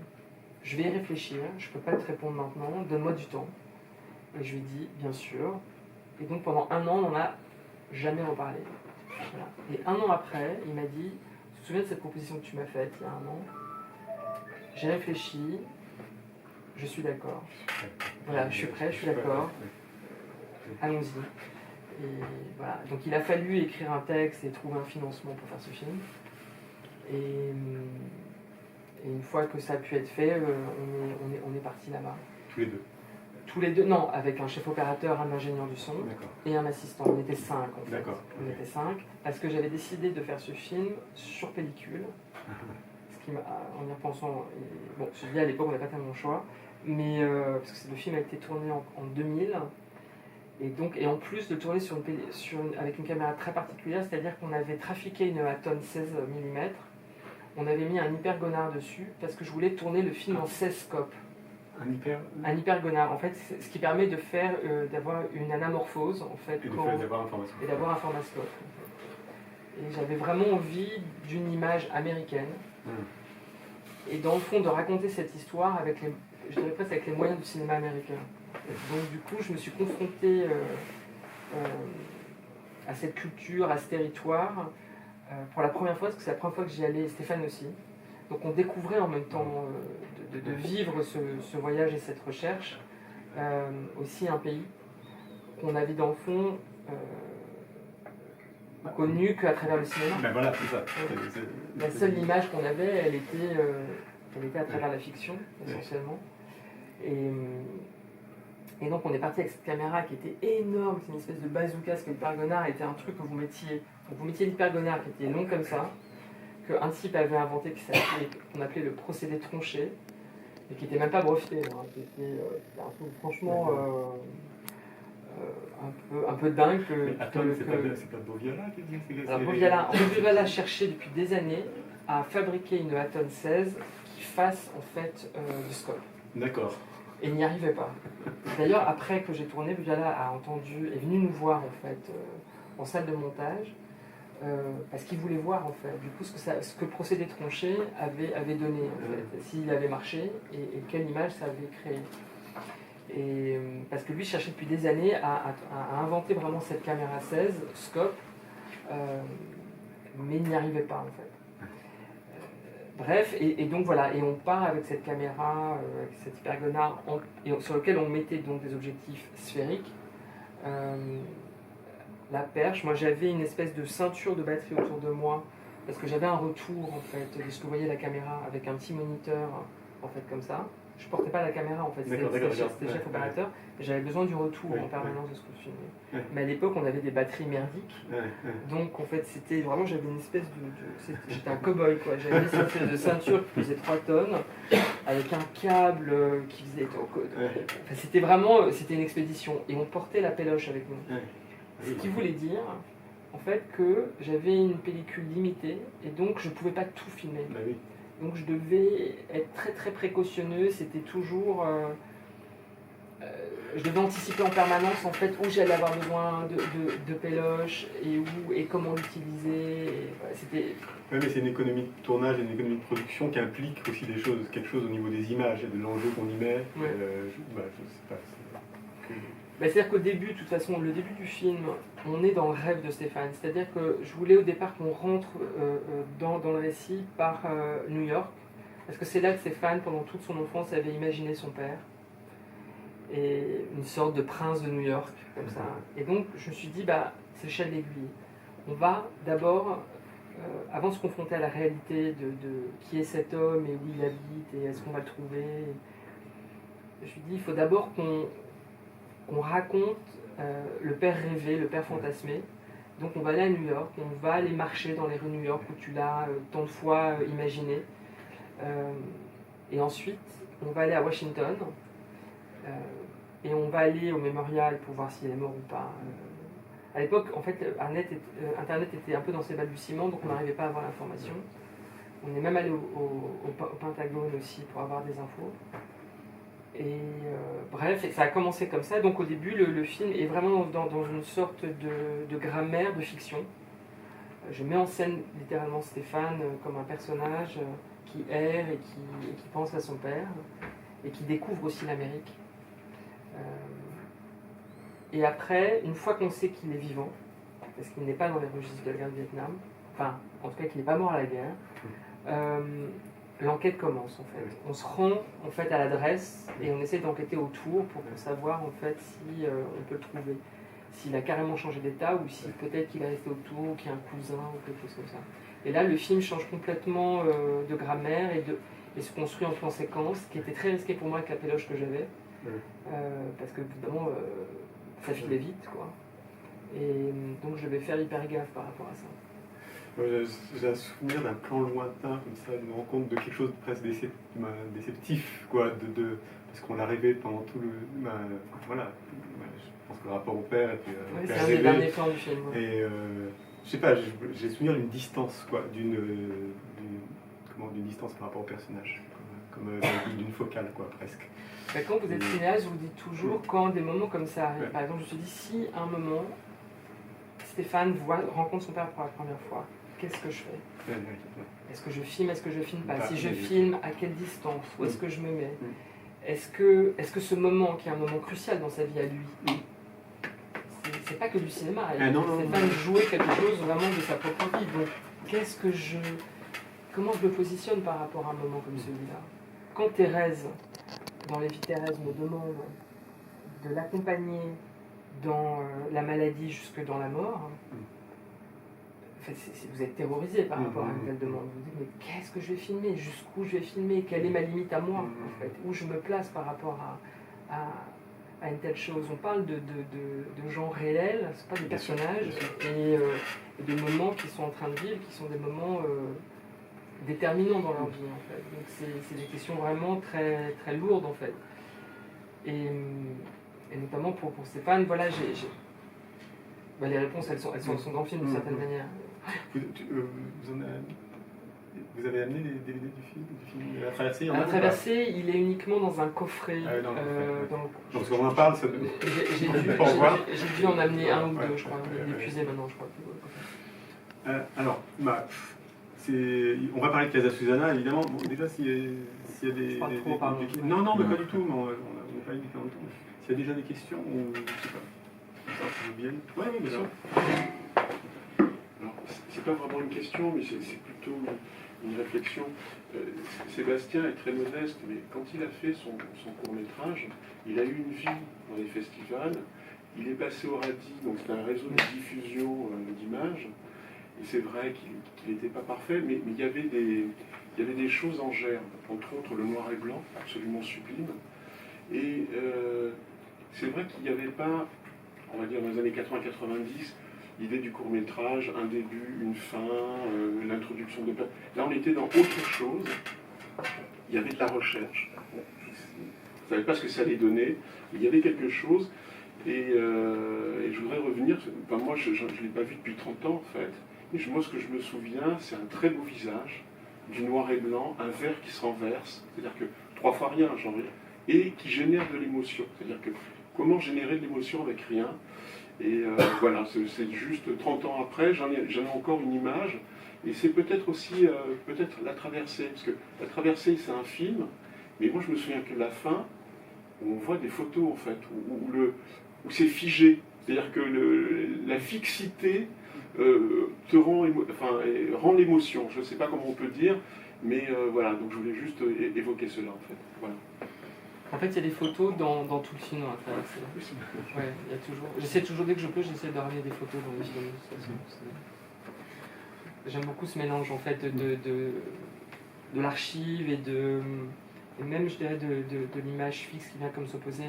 Speaker 2: je vais y réfléchir, je ne peux pas te répondre maintenant, donne-moi du temps. Et je lui ai dit: bien sûr. Et donc pendant un an, on n'a jamais reparlé. Voilà. Et un an après, il m'a dit: tu te souviens de cette proposition que tu m'as faite il y a un an? J'ai réfléchi, je suis d'accord. Voilà, je suis prêt, je suis d'accord. Allons-y. Et voilà. Donc il a fallu écrire un texte et trouver un financement pour faire ce film. Et une fois que ça a pu être fait, on est parti là-bas.
Speaker 1: Tous les deux?
Speaker 2: Tous les deux, non, avec un chef opérateur, un ingénieur du son et un assistant. On était 5 en fait. On était 5 parce que j'avais décidé de faire ce film sur pellicule. Ce qui en y repensant, bon, je dis à l'époque on n'avait pas tellement le choix, mais parce que le film a été tourné en 2000. Et en plus de tourner avec une caméra très particulière, c'est-à-dire qu'on avait trafiqué une Aton 16 mm, on avait mis un hypergonard dessus parce que je voulais tourner le film en 16 scopes. Un hypergonard, en fait, c'est ce qui permet de faire, d'avoir une anamorphose, en fait,
Speaker 1: et d'avoir un formascope.
Speaker 2: Et j'avais vraiment envie d'une image américaine. Et dans le fond, de raconter cette histoire avec les, je dirais presque avec les moyens du cinéma américain. Donc du coup, je me suis confronté à cette culture, à ce territoire, pour la première fois, parce que c'est la première fois que j'y allais, Stéphane aussi. Donc on découvrait en même temps de vivre ce voyage et cette recherche, aussi un pays qu'on avait dans le fond connu qu'à travers le cinéma.
Speaker 1: Ben voilà, c'est ça.
Speaker 2: La seule image qu'on avait, elle était à travers la fiction, essentiellement. Et donc on est parti avec cette caméra qui était énorme, c'est une espèce de bazooka, parce que l'hypergonard était un truc que vous mettiez. Donc vous mettiez l'hypergonard qui était long comme ça, qu'un type avait inventé, qu'on appelait le procédé tronché, et qui n'était même pas breveté, hein, qui était un peu, franchement un peu dingue.
Speaker 1: C'est pas Boviala qui dit que c'est...
Speaker 2: Alors Boviala cherchait depuis des années à fabriquer une Aton 16 qui fasse en fait du scope.
Speaker 1: D'accord.
Speaker 2: Et il n'y arrivait pas. D'ailleurs, après que j'ai tourné, Boviala est venu nous voir en fait en salle de montage parce qu'il voulait voir en fait du coup ce que le procédé tronché avait donné en fait, s'il avait marché et quelle image ça avait créé. Et parce que lui cherchait depuis des années à inventer vraiment cette caméra 16 scope, mais il n'y arrivait pas en fait. Bref, et donc voilà, et on part avec cette caméra, avec cet hypergonard, sur lequel on mettait donc des objectifs sphériques. La perche, moi j'avais une espèce de ceinture de batterie autour de moi, parce que j'avais un retour en fait de ce que voyait la caméra avec un petit moniteur en fait comme ça. Je portais pas la caméra en fait, c'était le chef opérateur, mais j'avais besoin du retour en permanence de ce que je filmais. Mais à l'époque on avait des batteries merdiques, donc en fait c'était vraiment, j'avais une espèce j'étais un cow-boy quoi, j'avais cette espèce de ceinture qui pesait 3 tonnes, avec un câble qui faisait... Enfin, c'était vraiment, c'était une expédition, et on portait la péloche avec nous. Ce qui voulait dire en fait que j'avais une pellicule limitée, et donc je pouvais pas tout filmer. Donc je devais être très très précautionneux, c'était toujours... je devais anticiper en permanence en fait où j'allais avoir besoin de péloche et comment l'utiliser. C'était...
Speaker 1: Oui, mais c'est une économie de tournage et une économie de production qui implique aussi quelque chose au niveau des images et de l'enjeu qu'on y met. Je sais pas.
Speaker 2: C'est-à-dire qu'au début, de toute façon, le début du film, on est dans le rêve de Stéphane. C'est-à-dire que je voulais au départ qu'on rentre dans le récit par New York, parce que c'est là que Stéphane, pendant toute son enfance, avait imaginé son père, et une sorte de prince de New York, comme ça. Et donc, je me suis dit, c'est le chat de l'aiguille. On va d'abord, avant de se confronter à la réalité de qui est cet homme et où il habite et est-ce qu'on va le trouver, je me suis dit, il faut d'abord qu'on raconte le père rêvé, le père fantasmé. Donc on va aller à New York, on va aller marcher dans les rues de New York où tu l'as tant de fois imaginé. Et ensuite, on va aller à Washington et on va aller au mémorial pour voir s'il est mort ou pas. À l'époque, en fait, Internet était un peu dans ses balbutiements, donc on n'arrivait pas à avoir l'information. On est même allé au Pentagone aussi pour avoir des infos. Et bref, ça a commencé comme ça. Donc au début, le film est vraiment dans une sorte de grammaire de fiction. Je mets en scène littéralement Stéphane comme un personnage qui erre et qui pense à son père et qui découvre aussi l'Amérique. Et après, une fois qu'on sait qu'il est vivant, parce qu'il n'est pas dans les registres de la guerre du Vietnam, enfin, en tout cas qu'il n'est pas mort à la guerre, l'enquête commence en fait. On se rend en fait à l'adresse et on essaie d'enquêter autour pour savoir en fait si on peut le trouver. S'il a carrément changé d'état ou si peut-être qu'il est resté autour ou qu'il y a un cousin ou quelque chose comme ça. Et là, le film change complètement de grammaire et se construit en plan séquence, ce qui était très risqué pour moi avec la péloche que j'avais. Parce que évidemment, ça filait vite, quoi. Et donc je devais faire hyper gaffe par rapport à ça.
Speaker 1: J'ai un souvenir d'un plan lointain, comme ça, d'une rencontre de quelque chose de presque déceptif, quoi, parce qu'on l'arrivait pendant tout le... voilà, je pense que le rapport au père était...
Speaker 2: c'est un des derniers plans du film.
Speaker 1: Et je sais pas, j'ai souvenir d'une distance, quoi, d'une distance par rapport au personnage. d'une focale, quoi, presque.
Speaker 2: Bah, quand vous êtes cinéaste, vous dites toujours, quand des moments comme ça arrivent,
Speaker 1: Ouais.
Speaker 2: par exemple, je me suis dit, si à un moment, Stéphane rencontre son père pour la première fois, qu'est-ce que je fais? Est-ce que je filme, est-ce que je filme pas? Si je filme, à quelle distance? Où est-ce que je me mets? Est-ce que ce moment, qui est un moment crucial dans sa vie à lui, c'est pas que du cinéma, Stéphane jouer quelque chose vraiment de sa propre vie. Donc, comment je me positionne par rapport à un moment comme celui-là? Quand Thérèse, dans Les Vies Thérèse, me demande de l'accompagner dans la maladie jusque dans la mort, en fait, vous êtes terrorisé par rapport à une telle demande. Vous vous dites, mais qu'est-ce que je vais filmer? Jusqu'où je vais filmer? Quelle est ma limite à moi, en fait? Où je me place par rapport à une telle chose? On parle de gens réels, ce pas des personnages, et de moments qui sont en train de vivre, qui sont des moments déterminants dans leur vie, en fait. Donc c'est des questions vraiment très, très lourdes, en fait. Et notamment pour Stéphane, voilà, les réponses, elles sont dans le film d'une certaine manière.
Speaker 1: Vous avez amené les DVD du film La Traversée?
Speaker 2: La Traversée, il est uniquement dans un coffret.
Speaker 1: Donc, si on en parle, ça
Speaker 2: j'ai dû en amener un ou deux, je crois. Il est épuisé maintenant, je crois.
Speaker 1: Alors, on va parler de Casa Susana, évidemment. Bon, déjà, s'il y a des... Non, mais pas du tout. On n'a pas limité en temps. S'il y a déjà des questions, ou je sais pas. Oui, bien sûr.
Speaker 3: Alors, c'est pas vraiment une question, mais c'est plutôt une réflexion. Sébastien est très modeste, mais quand il a fait son court-métrage, il a eu une vie dans les festivals. Il est passé au Radis, donc c'est un réseau de diffusion d'images. Et c'est vrai qu'il n'était pas parfait, mais il y avait des choses en germe, entre autres le noir et blanc, absolument sublime. Et c'est vrai qu'il n'y avait pas, on va dire dans les années 80-90, l'idée du court-métrage, un début, une fin, l'introduction de... Là, on était dans autre chose. Il y avait de la recherche. Je ne savais pas ce que ça allait donner. Il y avait quelque chose. Et je voudrais revenir... Enfin, moi, je ne l'ai pas vu depuis 30 ans, en fait. Mais moi, ce que je me souviens, c'est un très beau visage, du noir et blanc, un verre qui se renverse. C'est-à-dire que 3 fois rien, j'en ai... Et qui génère de l'émotion. C'est-à-dire que comment générer de l'émotion avec rien? Et voilà, c'est juste 30 ans après, j'en ai encore une image. Et c'est peut-être aussi peut-être La Traversée, parce que La Traversée, c'est un film, mais moi je me souviens que la fin, où on voit des photos en fait, où c'est figé. C'est-à-dire que la fixité te rend l'émotion. Je ne sais pas comment on peut dire, mais voilà, donc je voulais juste évoquer cela en fait. Voilà.
Speaker 2: En fait, il y a des photos dans tout le film, à travers. Ouais, il y a toujours. J'essaie toujours, dès que je peux, j'essaie de ramener des photos dans les films. J'aime beaucoup ce mélange, en fait, de l'archive et même, je dirais, de l'image fixe qui vient comme s'opposer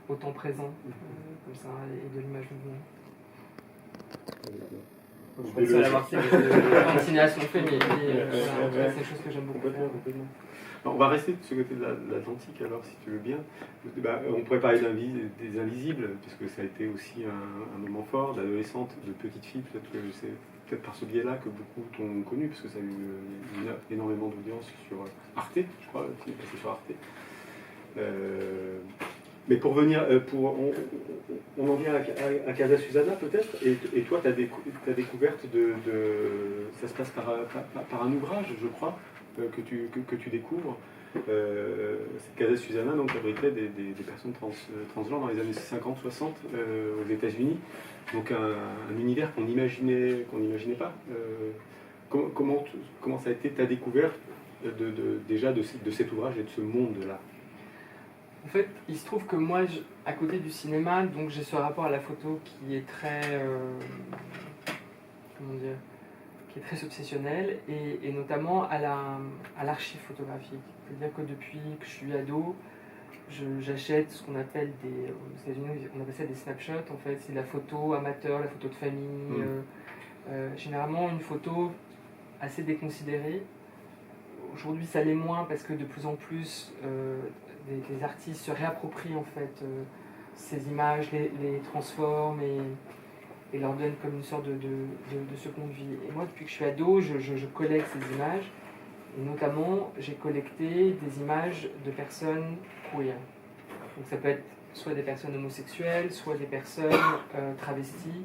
Speaker 2: au temps présent, comme ça, et de l'image mouvement. Je suis pas le seul à avoir fait, plein de cinéastes l'ont fait, mais c'est une chose que j'aime beaucoup faire.
Speaker 1: On va rester de ce côté de l'Atlantique alors, si tu veux bien. On pourrait parler des Invisibles, puisque ça a été aussi un moment fort, d'adolescente, de petite fille. Peut-être que c'est par ce biais-là que beaucoup t'ont connu, parce que ça a eu énormément d'audience sur Arte, je crois, le film est passé sur Arte. Mais pour venir, on en vient à Casa Susana peut-être, et toi, ta découverte ça se passe par un ouvrage, je crois, que tu découvres. C'est Casa Susana, donc, qui abritait des personnes transgenres dans les années 50-60 aux États-Unis. Donc un univers qu'on n'imaginait pas. Comment ça a été ta découverte déjà de cet ouvrage et de ce monde-là?
Speaker 2: En fait, il se trouve que moi, à côté du cinéma, donc j'ai ce rapport à la photo qui est très, qui est très obsessionnel, et notamment à l'archive photographique. C'est-à-dire que depuis que je suis ado, j'achète ce qu'on appelle aux États-Unis, on appelle ça des snapshots. En fait, c'est la photo amateur, la photo de famille. Généralement, une photo assez déconsidérée. Aujourd'hui, ça l'est moins parce que de plus en plus, des artistes se réapproprient en fait ces images, les transforment et leur donnent comme une sorte de seconde vie. Et moi, depuis que je suis ado, je collecte ces images Et notamment, j'ai collecté des images de personnes queer. Donc ça peut être soit des personnes homosexuelles, soit des personnes travesties.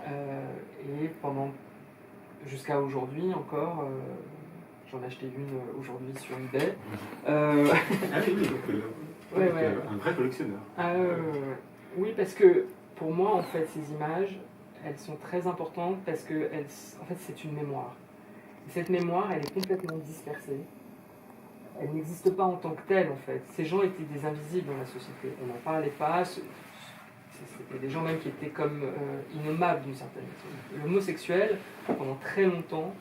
Speaker 2: Et jusqu'à aujourd'hui encore, j'en ai acheté une aujourd'hui sur eBay.
Speaker 1: Ah oui, donc,
Speaker 2: Ouais.
Speaker 1: un vrai collectionneur.
Speaker 2: Oui, parce que pour moi, en fait, ces images, elles sont très importantes parce que en fait, c'est une mémoire. Et cette mémoire, elle est complètement dispersée. Elle n'existe pas en tant que telle, en fait. Ces gens étaient des invisibles dans la société. On n'en parlait pas. C'était des gens même qui étaient comme innommables d'une certaine façon. L'homosexuel, pendant très longtemps,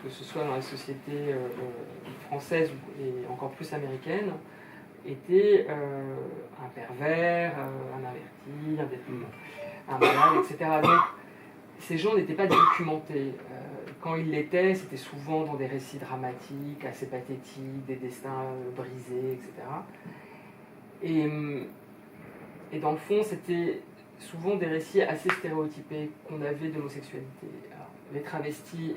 Speaker 2: que ce soit dans la société française et encore plus américaine, était un pervers, un averti, un malade, etc. Donc, ces gens n'étaient pas documentés. Quand ils l'étaient, c'était souvent dans des récits dramatiques, assez pathétiques, des destins brisés, etc. Et dans le fond, c'était souvent des récits assez stéréotypés qu'on avait d'homosexualité. Les travestis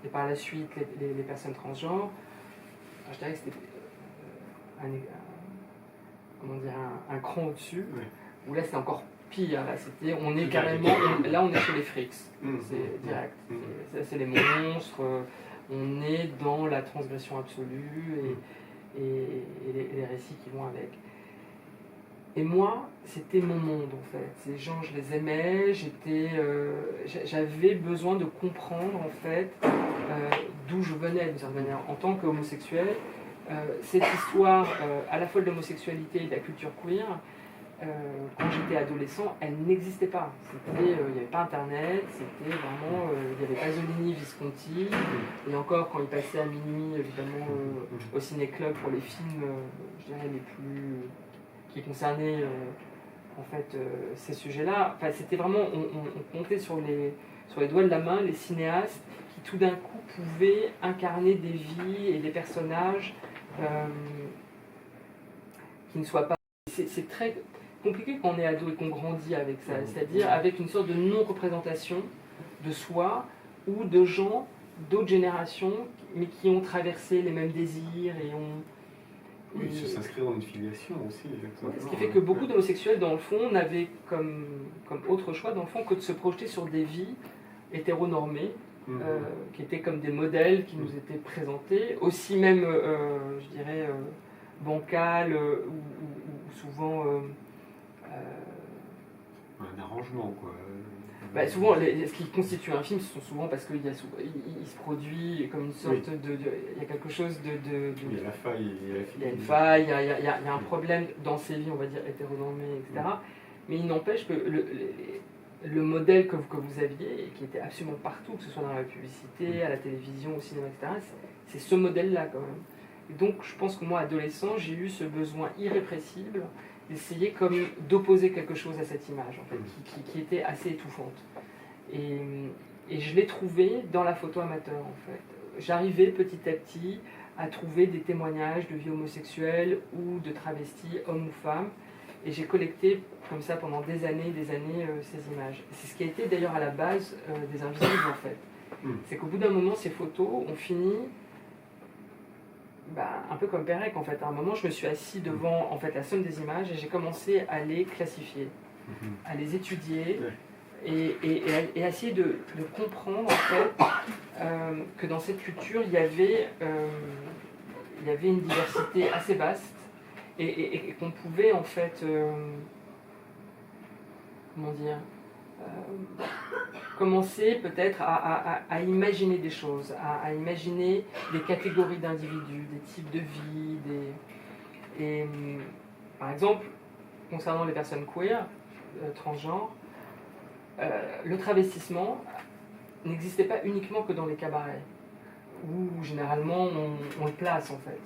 Speaker 2: et par la suite les personnes transgenres, je dirais que c'était un cran au-dessus,
Speaker 1: Oui.
Speaker 2: où là c'était encore pire. Là, on est carrément, là on est chez les freaks, c'est direct. C'est les monstres, on est dans la transgression absolue et les récits qui vont avec. Et moi, c'était mon monde en fait. Ces gens, je les aimais, j'avais besoin de comprendre en fait d'où je venais d'une certaine manière. En tant qu'homosexuel, cette histoire à la fois de l'homosexualité et de la culture queer, quand j'étais adolescent, elle n'existait pas. Il n'y avait pas Internet, c'était vraiment, il n'y avait pas Pasolini, Visconti, et encore quand il passait à minuit, évidemment, au ciné-club pour les films, je dirais, les plus... qui concernaient en fait, ces sujets-là. Enfin, c'était vraiment, on comptait sur les doigts de la main les cinéastes qui tout d'un coup pouvaient incarner des vies et des personnages qui ne soient pas... C'est très compliqué quand on est ado et qu'on grandit avec ça, c'est-à-dire avec une sorte de non-représentation de soi ou de gens d'autres générations, mais qui ont traversé les mêmes désirs et ont...
Speaker 1: Oui, ça s'inscrit dans une filiation aussi. Exactement.
Speaker 2: Ce qui fait que beaucoup d'homosexuels, dans le fond, n'avaient comme autre choix, dans le fond, que de se projeter sur des vies hétéronormées, qui étaient comme des modèles qui nous étaient présentés, aussi même, je dirais, bancales, ou souvent...
Speaker 1: un arrangement, quoi.
Speaker 2: Souvent, ce qui constitue un film, ce sont souvent parce qu'il se produit comme une sorte de... Il y a quelque chose de...
Speaker 1: Il y a la faille.
Speaker 2: Il y a une faille, il y a un problème dans ces vies, on va dire, hétéronormées, etc. Mais il n'empêche que le modèle que vous aviez, et qui était absolument partout, que ce soit dans la publicité, à la télévision, au cinéma, etc., c'est ce modèle-là, quand même. Et donc, je pense que moi, adolescent, j'ai eu ce besoin irrépressible d'essayer comme d'opposer quelque chose à cette image, en fait, qui était assez étouffante. Et je l'ai trouvé dans la photo amateur, en fait. J'arrivais petit à petit à trouver des témoignages de vie homosexuelle ou de travestis, hommes ou femmes, et j'ai collecté comme ça pendant des années ces images. C'est ce qui a été d'ailleurs à la base des Invisibles, en fait. C'est qu'au bout d'un moment, ces photos ont fini... un peu comme Pérec, en fait. À un moment, je me suis assis devant en fait, la somme des images et j'ai commencé à les classifier, à les étudier et à essayer de comprendre en fait, que dans cette culture, il y avait une diversité assez vaste et qu'on pouvait en fait, comment dire, commencer peut-être à imaginer des choses, à imaginer des catégories d'individus, des types de vie, par exemple, concernant les personnes queer, transgenres, le travestissement n'existait pas uniquement que dans les cabarets, où généralement on le place en fait.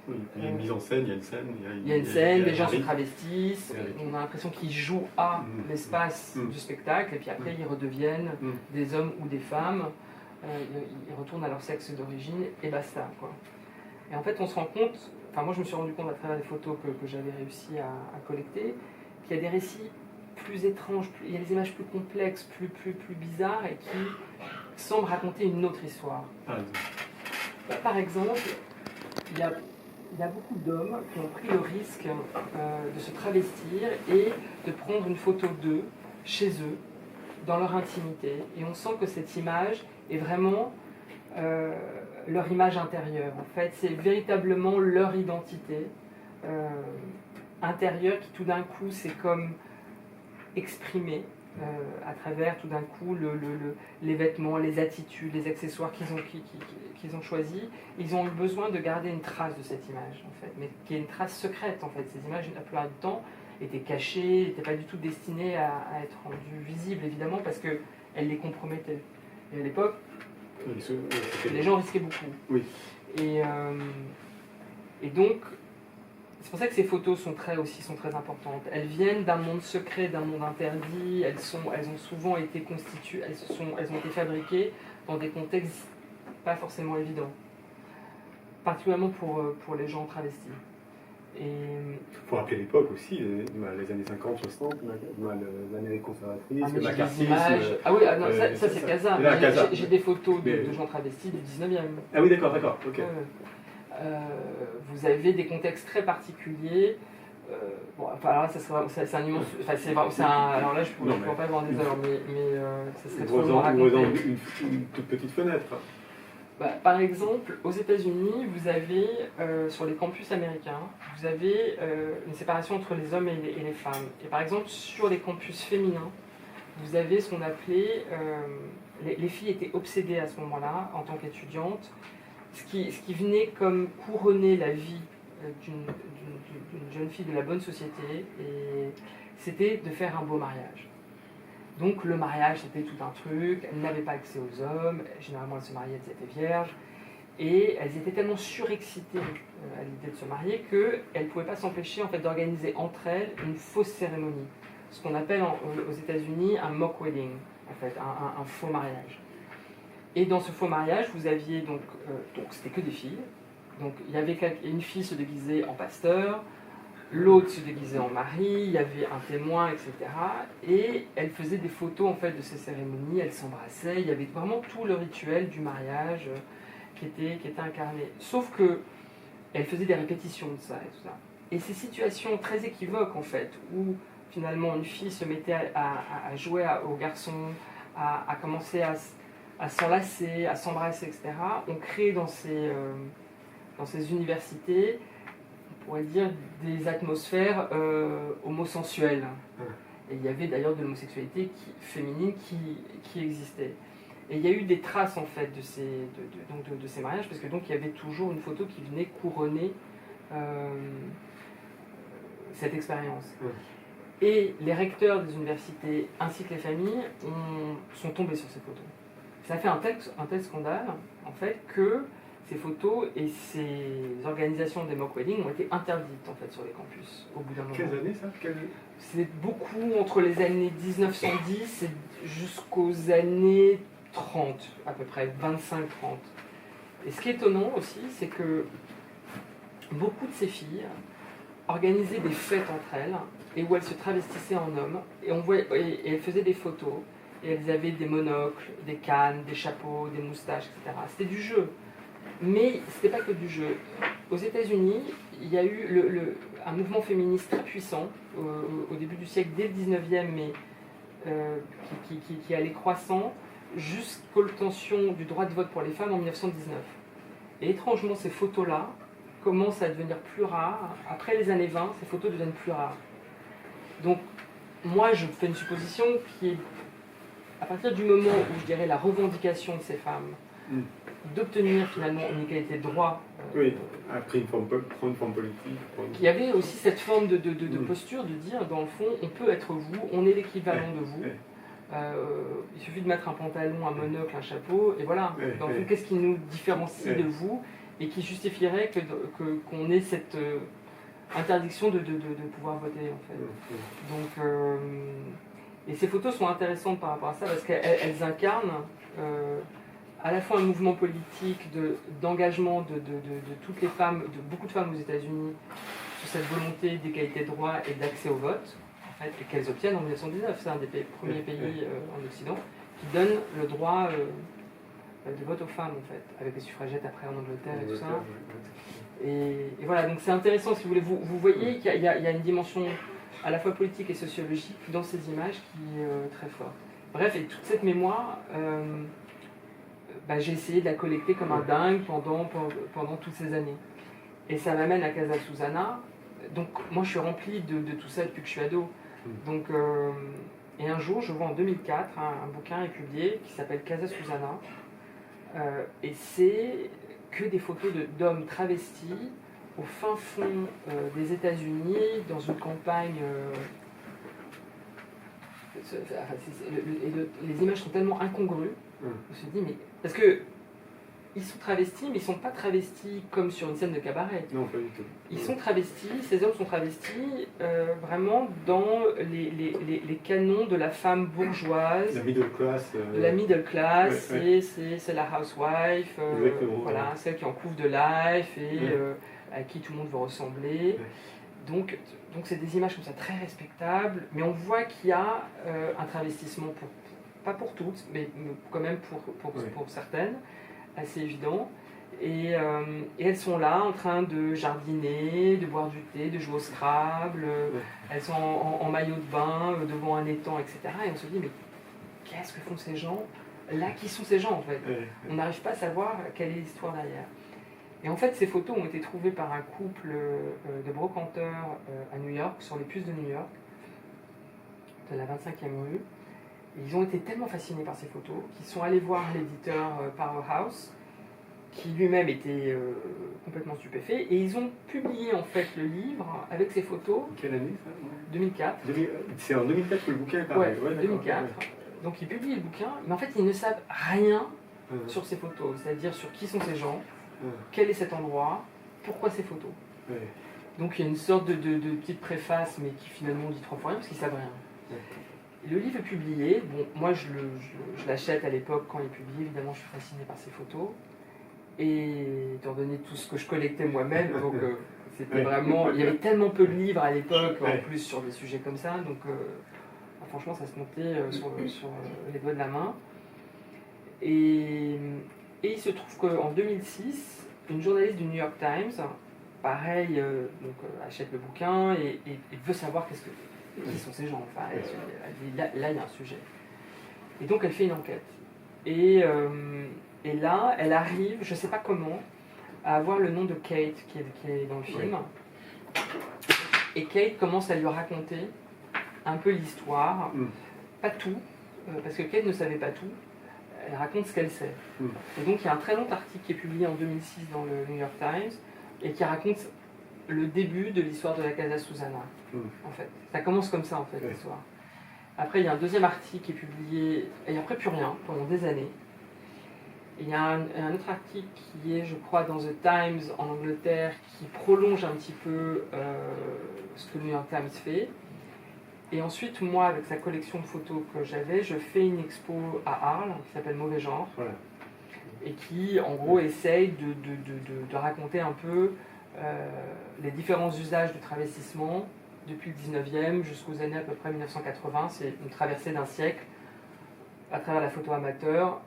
Speaker 1: Oui, il y a une mise en scène, il y a une scène.
Speaker 2: Il y a une scène, les gens se travestissent, on a l'impression qu'ils jouent à l'espace du spectacle, et puis après ils redeviennent des hommes ou des femmes, ils retournent à leur sexe d'origine, et basta, quoi. Et en fait on se rend compte, enfin moi je me suis rendu compte à travers les photos que j'avais réussi à collecter, qu'il y a des récits plus étranges, il y a des images plus complexes, plus bizarres, et qui semblent raconter une autre histoire. Par exemple, il y a beaucoup d'hommes qui ont pris le risque de se travestir et de prendre une photo d'eux, chez eux, dans leur intimité. Et on sent que cette image est vraiment leur image intérieure. En fait, c'est véritablement leur identité intérieure qui tout d'un coup s'est comme exprimée à travers tout d'un coup les vêtements, les attitudes, les accessoires qu'ils ont choisis. Ils ont eu besoin de garder une trace de cette image, en fait, mais qui est une trace secrète. En fait, ces images, la plupart du temps, étaient cachées, n'étaient pas du tout destinées à être rendues visibles, évidemment, parce qu'elles les compromettaient. Et à l'époque, les gens risquaient beaucoup.
Speaker 1: Oui.
Speaker 2: Et donc, c'est pour ça que ces photos sont très importantes. Elles viennent d'un monde secret, d'un monde interdit. Elles ont souvent été constituées, elles ont été fabriquées dans des contextes pas forcément évidents, particulièrement pour les gens travestis.
Speaker 1: Il faut rappeler l'époque aussi, les années 50, 60, l'année conservatrice, le macartisme.
Speaker 2: Ah oui, non, ça c'est Casa. J'ai des photos de gens travestis du 19e.
Speaker 1: Ah oui, d'accord, ok.
Speaker 2: Vous avez des contextes très particuliers. Alors là, c'est un immense. Alors là, je ne pourrais pas avoir des heures, mais ça serait trop long à raconter.
Speaker 1: Une toute petite fenêtre.
Speaker 2: Par exemple, aux États-Unis, vous avez, sur les campus américains, vous avez une séparation entre les hommes et les femmes. Et par exemple, sur les campus féminins, vous avez ce qu'on appelait... les filles étaient obsédées à ce moment-là, en tant qu'étudiantes, ce qui venait comme couronner la vie d'une jeune fille de la bonne société, et c'était de faire un beau mariage. Donc le mariage, c'était tout un truc, elles n'avaient pas accès aux hommes, généralement elles se mariaient, elles étaient vierges, et elles étaient tellement surexcitées à l'idée de se marier qu'elles ne pouvaient pas s'empêcher en fait, d'organiser entre elles une fausse cérémonie, ce qu'on appelle aux États-Unis un mock wedding, en fait, un faux mariage. Et dans ce faux mariage, vous aviez donc c'était que des filles, donc il y avait une fille se déguisait en pasteur, l'autre se déguisait en mari, il y avait un témoin, etc. Et elle faisait des photos en fait de ces cérémonies, elles s'embrassaient, il y avait vraiment tout le rituel du mariage qui était incarné. Sauf que elle faisait des répétitions de ça et tout ça. Et ces situations très équivoques en fait, où finalement une fille se mettait à jouer aux garçons, à commencer à s'enlacer, à s'embrasser, etc., ont créé dans ces universités, on pourrait dire, des atmosphères homosensuelles. Et il y avait d'ailleurs de l'homosexualité féminine qui existait. Et il y a eu des traces en fait de ces mariages, parce que donc il y avait toujours une photo qui venait couronner cette expérience. Et les recteurs des universités ainsi que les familles sont tombés sur ces photos. Ça a fait un tel scandale en fait que ces photos et ces organisations des mock weddings ont été interdites en fait sur les campus au bout d'un moment.
Speaker 1: Quelles années ça
Speaker 2: C'est beaucoup entre les années 1910 et jusqu'aux années 30 à peu près, 25-30. Et ce qui est étonnant aussi, c'est que beaucoup de ces filles organisaient des fêtes entre elles et où elles se travestissaient en hommes et elles faisaient des photos et elles avaient des monocles, des cannes, des chapeaux, des moustaches, etc. C'était du jeu. Mais ce n'était pas que du jeu. Aux États-Unis, il y a eu un mouvement féministe très puissant au début du siècle, dès le 19e, mais qui allait croissant jusqu'aux tensions du droit de vote pour les femmes en 1919. Et étrangement, ces photos-là commencent à devenir plus rares. Après les années 20, ces photos deviennent plus rares. Donc, moi, je fais une supposition qui est, à partir du moment où, je dirais, la revendication de ces femmes, d'obtenir finalement une égalité de droit.
Speaker 1: Oui, après une forme politique.
Speaker 2: Il y avait aussi cette forme de posture de dire, dans le fond, on peut être vous, on est l'équivalent de vous. Il suffit de mettre un pantalon, un monocle, un chapeau, et voilà. Dans le fond, qu'est-ce qui nous différencie de vous et qui justifierait qu'on ait cette interdiction de pouvoir voter, en fait. Donc, et ces photos sont intéressantes par rapport à ça parce qu'elles incarnent à la fois un mouvement politique d'engagement de toutes les femmes, de beaucoup de femmes aux États-Unis sur cette volonté d'égalité de droit et d'accès au vote, en fait, et qu'elles obtiennent en 1919. C'est un des premiers pays en Occident qui donne le droit de vote aux femmes en fait, avec les suffragettes après en Angleterre et tout ça.
Speaker 1: Ouais.
Speaker 2: Et voilà, donc c'est intéressant si vous voulez. Vous voyez qu'il y a une dimension à la fois politique et sociologique dans ces images qui est très forte. Bref, et toute cette mémoire, j'ai essayé de la collecter comme un dingue pendant toutes ces années. Et ça m'amène à Casa Susana. Donc moi je suis rempli de tout ça depuis que je suis ado. Donc, et un jour, je vois en 2004, un bouquin est publié qui s'appelle Casa Susana. Et c'est que des photos d'hommes travestis au fin fond des États-Unis, dans une campagne. Les images sont tellement incongrues. On se dit, mais. Parce que. Ils sont travestis, mais ils ne sont pas travestis comme sur une scène de cabaret.
Speaker 1: Non, pas du tout.
Speaker 2: Ils sont travestis, ces hommes sont travestis vraiment dans les canons de la femme bourgeoise.
Speaker 1: La middle class.
Speaker 2: De la middle class,
Speaker 1: ouais.
Speaker 2: c'est la housewife, voilà, celle qui est en couvre de life et à qui tout le monde veut ressembler. Ouais. Donc c'est des images comme ça très respectables, mais on voit qu'il y a un travestissement, pas pour toutes, mais quand même pour certaines. Assez évident, et elles sont là en train de jardiner, de boire du thé, de jouer au Scrabble, elles sont en maillot de bain devant un étang, etc. Et on se dit, mais qu'est-ce que font ces gens là? Qui sont ces gens en fait? On n'arrive pas à savoir quelle est l'histoire derrière. Et en fait, ces photos ont été trouvées par un couple de brocanteurs à New York, sur les puces de New York, de la 25e rue. Ils ont été tellement fascinés par ces photos qu'ils sont allés voir l'éditeur Powerhouse, qui lui-même était complètement stupéfait, et ils ont publié en fait le livre avec ces photos.
Speaker 1: Quelle année ça?
Speaker 2: 2004.
Speaker 1: C'est en 2004 que le bouquin est paru.
Speaker 2: Ouais, 2004. Ouais. Donc ils publient le bouquin, mais en fait ils ne savent rien sur ces photos, c'est-à-dire sur qui sont ces gens, quel est cet endroit, pourquoi ces photos. Donc il y a une sorte de petite préface, mais qui finalement dit 3 fois rien, parce qu'ils savent rien. Le livre est publié. Bon, moi, je l'achète à l'époque quand il est publié. Évidemment, je suis fasciné par ces photos. Et étant donné tout ce que je collectais moi-même, donc c'était vraiment... Il y avait tellement peu de livres à l'époque, en plus, sur des sujets comme ça. Donc, franchement, ça se comptait sur les doigts de la main. Et il se trouve qu'en 2006, une journaliste du New York Times, pareil, achète le bouquin et veut savoir qui sont ces gens. Enfin, là, il y a un sujet. Et donc, elle fait une enquête. Et là, elle arrive, je ne sais pas comment, à avoir le nom de Kate, qui est dans le film. Et Kate commence à lui raconter un peu l'histoire. Pas tout, parce que Kate ne savait pas tout. Elle raconte ce qu'elle sait. Et donc, il y a un très long article qui est publié en 2006 dans le New York Times, et qui raconte le début de l'histoire de la Casa Susana. En fait, ça commence comme ça en fait l'histoire. Après, il y a un deuxième article qui est publié, et après plus rien pendant des années. Il y a un autre article qui est, je crois, dans The Times en Angleterre, qui prolonge un petit peu ce que le New York Times fait. Et ensuite, moi, avec sa collection de photos que j'avais, je fais une expo à Arles qui s'appelle Mauvais Genre, et qui, en gros, essaye de raconter un peu les différents usages du travestissement depuis le 19e jusqu'aux années à peu près 1980. C'est une traversée d'un siècle à travers la photo amateur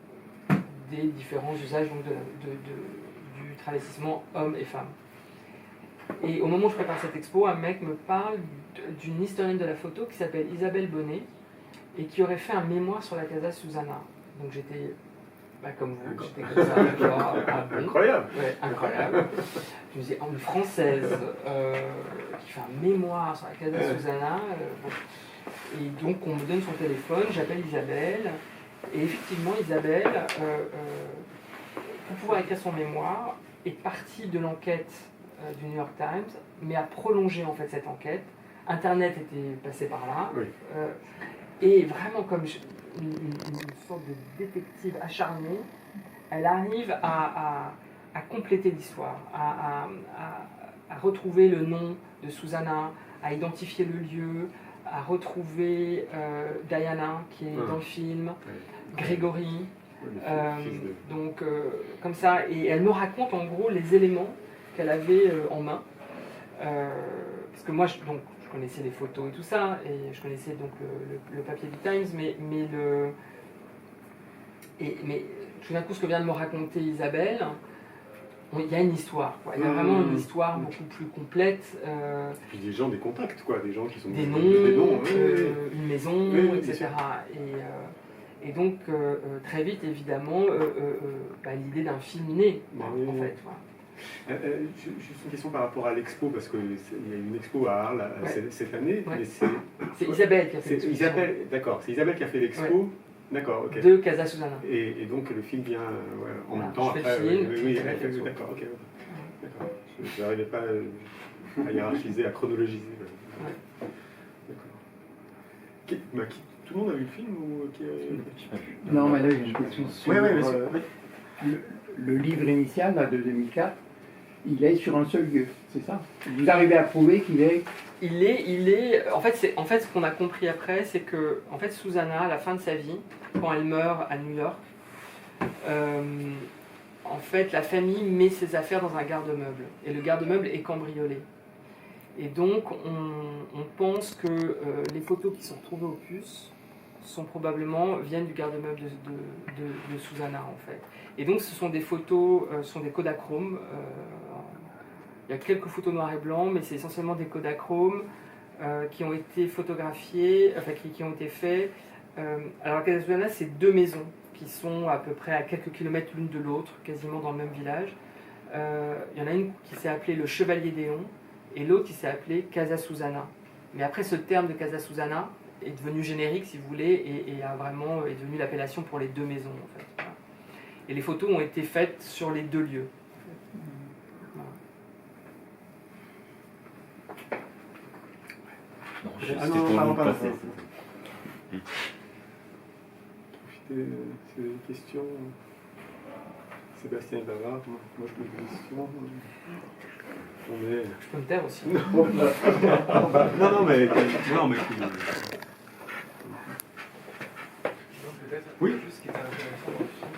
Speaker 2: des différents usages donc, du travestissement hommes et femmes. Et au moment où je prépare cette expo, un mec me parle d'une historienne de la photo qui s'appelle Isabelle Bonnet et qui aurait fait un mémoire sur la Casa Susana. Donc j'étais comme vous, j'étais comme ça, genre,
Speaker 1: incroyable.
Speaker 2: Ouais, incroyable. Je me disais, une française qui fait un mémoire sur la Casa Susana. Et donc on me donne son téléphone, j'appelle Isabelle. Et effectivement, Isabelle, pour pouvoir écrire son mémoire, est partie de l'enquête du New York Times, mais a prolongé en fait cette enquête. Internet était passé par là. Et vraiment comme une sorte de détective acharnée, elle arrive à compléter l'histoire, à retrouver le nom de Susana, à identifier le lieu, à retrouver Diana qui est dans le film, Grégory, donc comme ça, et elle me raconte en gros les éléments qu'elle avait en main, parce que moi je connaissais les photos et tout ça, et je connaissais donc le papier du Times, mais tout d'un coup, ce que vient de me raconter Isabelle, il y a une histoire, quoi. Il y a vraiment une histoire beaucoup plus complète.
Speaker 1: Et puis des gens, des contacts, quoi, des gens qui sont
Speaker 2: des noms,
Speaker 1: oui.
Speaker 2: une maison,
Speaker 1: Oui,
Speaker 2: etc. Et donc, très vite, évidemment, l'idée d'un film naît, quoi,
Speaker 1: Oui.
Speaker 2: en fait. Voilà.
Speaker 1: Juste une question par rapport à l'expo, parce qu'il y a une expo à Arles cette année,
Speaker 2: Ouais.
Speaker 1: mais
Speaker 2: C'est Isabelle qui a fait
Speaker 1: c'est
Speaker 2: l'exposition.
Speaker 1: Isabelle, d'accord, c'est Isabelle qui a fait l'expo,
Speaker 2: Ouais.
Speaker 1: d'accord, ok.
Speaker 2: De Casa Susana.
Speaker 1: Et donc le film vient en
Speaker 2: Voilà,
Speaker 1: même temps
Speaker 2: je fais
Speaker 1: après.
Speaker 2: le film,
Speaker 1: Oui,
Speaker 2: puis
Speaker 1: oui,
Speaker 2: elle fait l'expo.
Speaker 1: d'accord, ok. D'accord. Je n'arrivais pas à hiérarchiser, à chronologiser.
Speaker 2: Ouais.
Speaker 1: D'accord. Tout le monde a vu le film ou
Speaker 4: Non, mais là, j'ai une question sur le livre initial là, de 2004. Il est sur un seul lieu, c'est ça? Vous arrivez à prouver qu'il est...
Speaker 2: En fait, ce qu'on a compris après, c'est que en fait, Susana, à la fin de sa vie, quand elle meurt à New York, en fait, la famille met ses affaires dans un garde-meuble. Et le garde-meuble est cambriolé. Et donc, on pense que les photos qui sont retrouvées au puces viennent du garde-meuble de Susana, en fait. Et donc, ce sont des photos, sont des Kodachromes. Il y a quelques photos noir et blanc, mais c'est essentiellement des Kodachromes qui ont été photographiés, enfin qui ont été faits. Alors, Casa Susana, c'est 2 maisons qui sont à peu près à quelques kilomètres l'une de l'autre, quasiment dans le même village. Il y en a une qui s'est appelée le Chevalier d'Éon et l'autre qui s'est appelée Casa Susana. Mais après, ce terme de Casa Susana est devenu générique, si vous voulez, et est devenu l'appellation pour les 2 maisons, en fait. Voilà. Et les photos ont été faites sur les 2 lieux.
Speaker 5: Non,
Speaker 1: Ah
Speaker 5: c'était
Speaker 1: non,
Speaker 5: pour
Speaker 1: pardon,
Speaker 5: nous
Speaker 1: pardon.
Speaker 5: passer.
Speaker 1: Profitez c'est des questions. Sébastien Bavard, moi je pose des questions. On est...
Speaker 2: Je peux me taire aussi.
Speaker 1: non, mais
Speaker 6: Peut-être
Speaker 1: oui.
Speaker 6: juste ce qui était intéressant dans le film.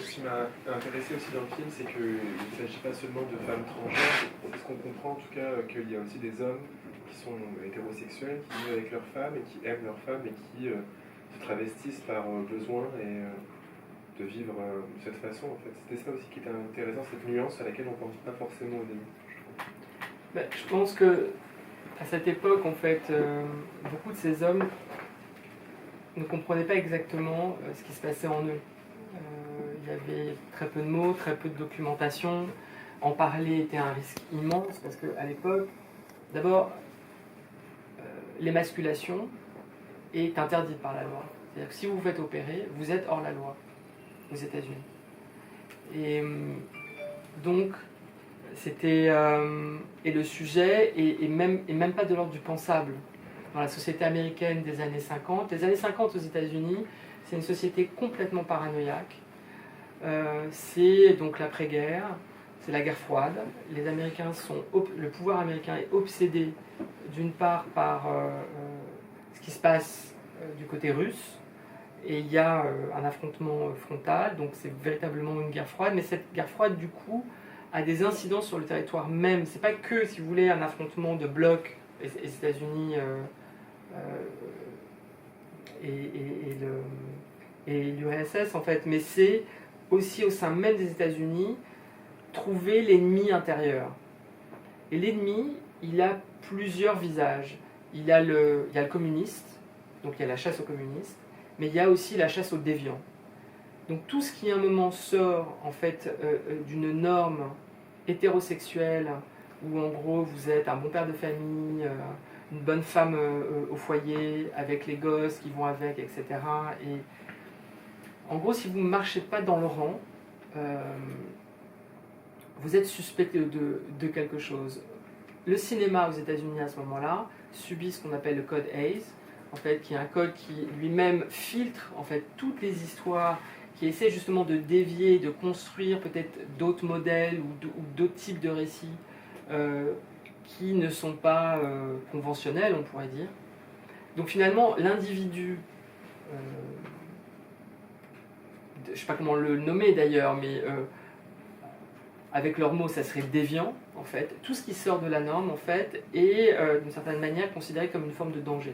Speaker 6: Ce qui m'a intéressé aussi dans le film, c'est qu'il ne s'agit pas seulement de femmes transgenres. C'est ce qu'on comprend en tout cas, qu'il y a aussi des hommes qui sont hétérosexuels, qui vivent avec leurs femmes et qui aiment leurs femmes et qui se travestissent par besoin et de vivre de cette façon. En fait. C'était ça aussi qui était intéressant, cette nuance à laquelle on ne pense pas forcément au début.
Speaker 2: Je pense que à cette époque, en fait, beaucoup de ces hommes ne comprenaient pas exactement ce qui se passait en eux. Il y avait très peu de mots, très peu de documentation. En parler était un risque immense parce qu'à l'époque, d'abord, l'émasculation est interdite par la loi. C'est-à-dire que si vous vous faites opérer, vous êtes hors la loi aux États-Unis. Et donc, c'était et le sujet est même pas de l'ordre du pensable dans la société américaine des années 50. Les années 50 aux États-Unis, c'est une société complètement paranoïaque. C'est donc l'après-guerre, c'est la guerre froide. Les Américains le pouvoir américain est obsédé d'une part par ce qui se passe du côté russe, et il y a un affrontement frontal, donc c'est véritablement une guerre froide, mais cette guerre froide du coup a des incidences sur le territoire même. C'est pas que, si vous voulez, un affrontement de blocs, les États-Unis et l'URSS en fait, mais c'est aussi au sein même des États-Unis trouver l'ennemi intérieur. Et l'ennemi, il a plusieurs visages. Il y a le communiste, donc il y a la chasse aux communistes, mais il y a aussi la chasse aux déviants. Donc tout ce qui à un moment sort en fait d'une norme hétérosexuelle, où en gros vous êtes un bon père de famille, une bonne femme au foyer, avec les gosses qui vont avec, etc. Et en gros, si vous ne marchez pas dans le rang, vous êtes suspecté de quelque chose. Le cinéma aux États-Unis à ce moment-là subit ce qu'on appelle le code Hays, en fait, qui est un code qui lui-même filtre en fait toutes les histoires, qui essaie justement de dévier, de construire peut-être d'autres modèles ou d'autres types de récits qui ne sont pas conventionnels, on pourrait dire. Donc finalement, l'individu, je ne sais pas comment le nommer d'ailleurs, mais avec leurs mots, ça serait déviant, en fait. Tout ce qui sort de la norme, en fait, est d'une certaine manière considéré comme une forme de danger.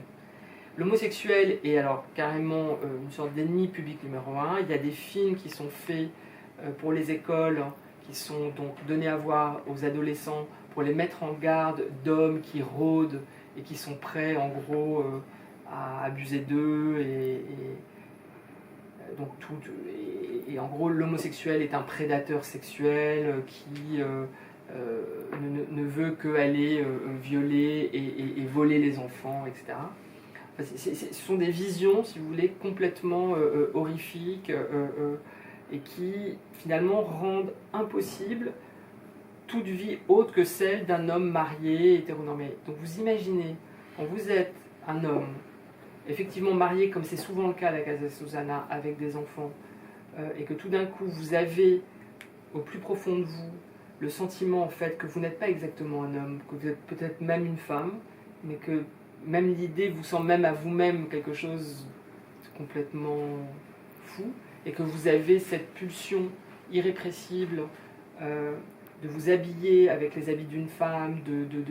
Speaker 2: l'homosexuel est alors carrément une sorte d'ennemi public numéro un. Il y a des films qui sont faits pour les écoles, hein, qui sont donc donnés à voir aux adolescents pour les mettre en garde d'hommes qui rôdent et qui sont prêts en gros à abuser d'eux donc et en gros l'homosexuel est un prédateur sexuel qui ne veut qu'aller violer et voler les enfants, etc. Enfin, ce sont des visions, si vous voulez, complètement horrifiques et qui finalement rendent impossible toute vie autre que celle d'un homme marié, hétéronormé. Donc vous imaginez, quand vous êtes un homme, effectivement marié, comme c'est souvent le cas à la Casa Susana, avec des enfants, et que tout d'un coup vous avez au plus profond de vous le sentiment en fait que vous n'êtes pas exactement un homme, que vous êtes peut-être même une femme, mais que même l'idée vous semble même à vous-même quelque chose de complètement fou, et que vous avez cette pulsion irrépressible de vous habiller avec les habits d'une femme,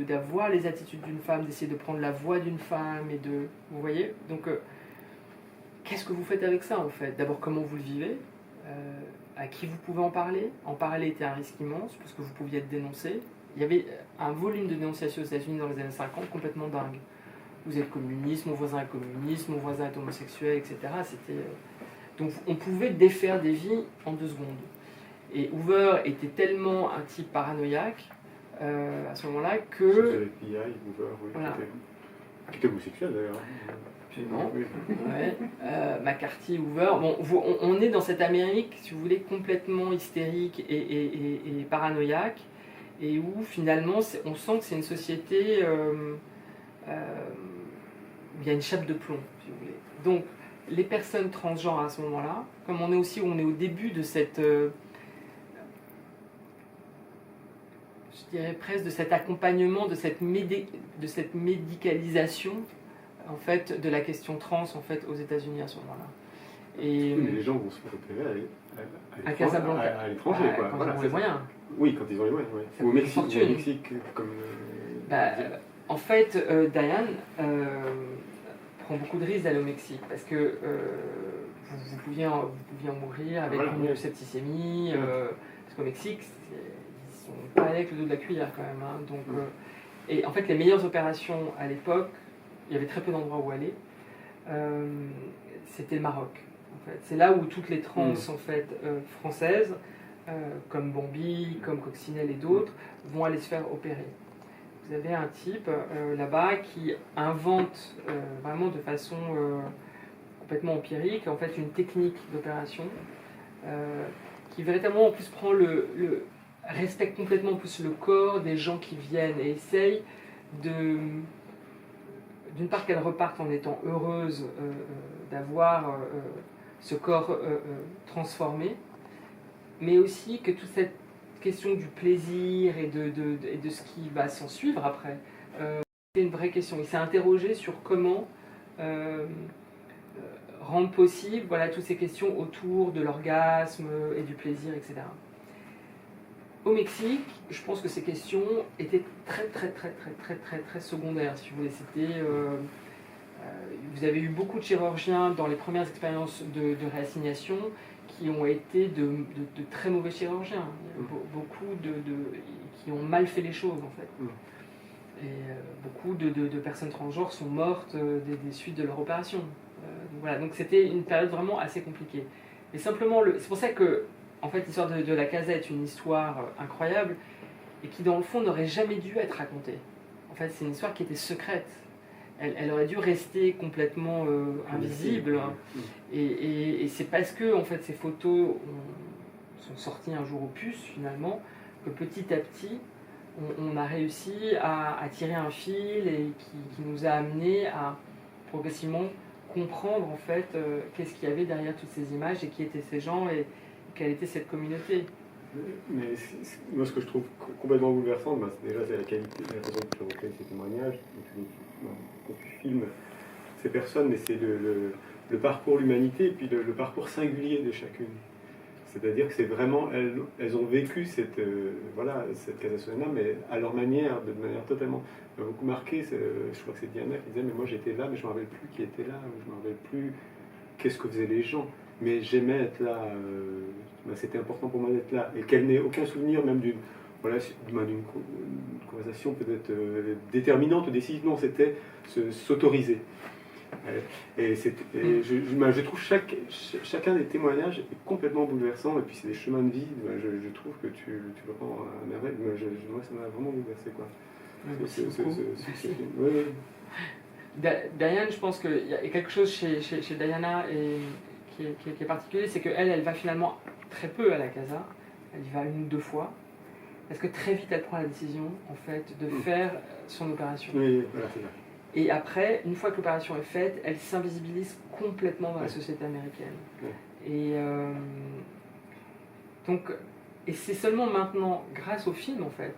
Speaker 2: d'avoir les attitudes d'une femme, d'essayer de prendre la voix d'une femme, et de... Vous voyez? Donc, qu'est-ce que vous faites avec ça, en fait? D'abord, comment vous le vivez? À qui vous pouvez en parler? En parler était un risque immense, parce que vous pouviez être dénoncé. Il y avait un volume de dénonciation aux États-Unis dans les années 50 complètement dingue. Vous êtes communiste, mon voisin est communiste, mon voisin est homosexuel, etc. C'était... Donc, on pouvait défaire des vies en 2 secondes. Et Hoover était tellement un type paranoïaque à ce moment-là que...
Speaker 1: C'était l'FBI, Hoover, oui,
Speaker 2: Voilà.
Speaker 1: qui était homosexuel d'ailleurs.
Speaker 2: Absolument.
Speaker 1: Oui.
Speaker 2: Ouais. McCarthy, Hoover. Bon, on est dans cette Amérique, si vous voulez, complètement hystérique et paranoïaque, et où finalement on sent que c'est une société où il y a une chape de plomb, si vous voulez. Donc, les personnes transgenres à ce moment-là, comme on est au début de cette... je dirais presque de cet accompagnement, de cette médicalisation en fait, de la question trans en fait, aux États-Unis à ce moment-là. Et,
Speaker 1: Oui, mais les gens vont se faire opérer
Speaker 2: à Casablanca,
Speaker 1: à l'étranger. Quoi.
Speaker 2: Quand
Speaker 1: Voilà,
Speaker 2: ils ont les moyens.
Speaker 1: Oui, quand ils ont les moyens. Ouais.
Speaker 2: Ça
Speaker 1: Ou au
Speaker 2: coûte une
Speaker 1: Mexique,
Speaker 2: fortune.
Speaker 1: comme...
Speaker 2: En fait, Diane prend beaucoup de risques d'aller au Mexique parce que vous pouviez en mourir avec une septicémie. Parce qu'au Mexique, ils sont pas allés avec le dos de la cuillère quand même. Hein, donc, et en fait, les meilleures opérations à l'époque, il y avait très peu d'endroits où aller. C'était le Maroc. En fait. C'est là où toutes les trans en fait, françaises, comme Bambi, comme Coccinelle et d'autres, vont aller se faire opérer. Vous avez un type là-bas qui invente vraiment de façon complètement empirique en fait une technique d'opération qui véritablement en plus prend respecte complètement en plus le corps des gens qui viennent et essaye d'une part qu'elles repartent en étant heureuses d'avoir ce corps transformé, mais aussi que toute cette question du plaisir et de ce qui va s'en suivre après, c'est une vraie question. Il s'est interrogé sur comment rendre possible voilà, toutes ces questions autour de l'orgasme et du plaisir, etc. Au Mexique, je pense que ces questions étaient très secondaires, si vous voulez. C'était, vous avez eu beaucoup de chirurgiens dans les premières expériences de réassignation qui ont été de très mauvais chirurgiens. Il y a beaucoup qui ont mal fait les choses, en fait. Et beaucoup de personnes transgenres sont mortes des suites de leur opération. Voilà, donc c'était une période vraiment assez compliquée. Et simplement, c'est pour ça que en fait, l'histoire de la Casa est une histoire incroyable et qui, dans le fond, n'aurait jamais dû être racontée. En fait, c'est une histoire qui était secrète. Elle aurait dû rester complètement invisible. Et c'est parce que, en fait, ces photos sont sorties un jour au puce, finalement, que petit à petit, on a réussi à tirer un fil et qui nous a amené à progressivement comprendre, en fait, qu'est-ce qu'il y avait derrière toutes ces images et qui étaient ces gens et quelle était cette communauté.
Speaker 1: Mais moi, ce que je trouve complètement bouleversant, déjà, c'est la qualité, la façon dont tu recueilles ces témoignages, quand tu filmes ces personnes, mais c'est le parcours, l'humanité, et puis le parcours singulier de chacune. C'est-à-dire que c'est vraiment, elles ont vécu cette Casa Susana, mais à leur manière, de manière totalement... Ça m'a beaucoup marqué, je crois que c'est Diana qui disait, mais moi j'étais là, mais je ne me rappelle plus qui était là, je ne me rappelle plus qu'est-ce que faisaient les gens. Mais j'aimais être là, c'était important pour moi d'être là. Et qu'elle n'ait aucun souvenir même d'une conversation peut-être déterminante ou décisive, non, c'était s'autoriser. Je trouve chacun des témoignages est complètement bouleversant, et puis c'est des chemins de vie, je trouve que tu le rends à merveille. Moi, ça m'a vraiment bouleversé, quoi.
Speaker 2: Merci beaucoup. Merci.
Speaker 1: Oui, oui.
Speaker 2: Diane, je pense qu'il y a quelque chose chez Diana qui est particulier, c'est qu'elle va finalement très peu à la casa, elle y va 1 ou 2 fois, parce que très vite elle prend la décision en fait de faire son opération.
Speaker 1: Oui, voilà, c'est ça.
Speaker 2: Et après, une fois que l'opération est faite, elle s'invisibilise complètement dans la société américaine. Et et c'est seulement maintenant, grâce au film en fait,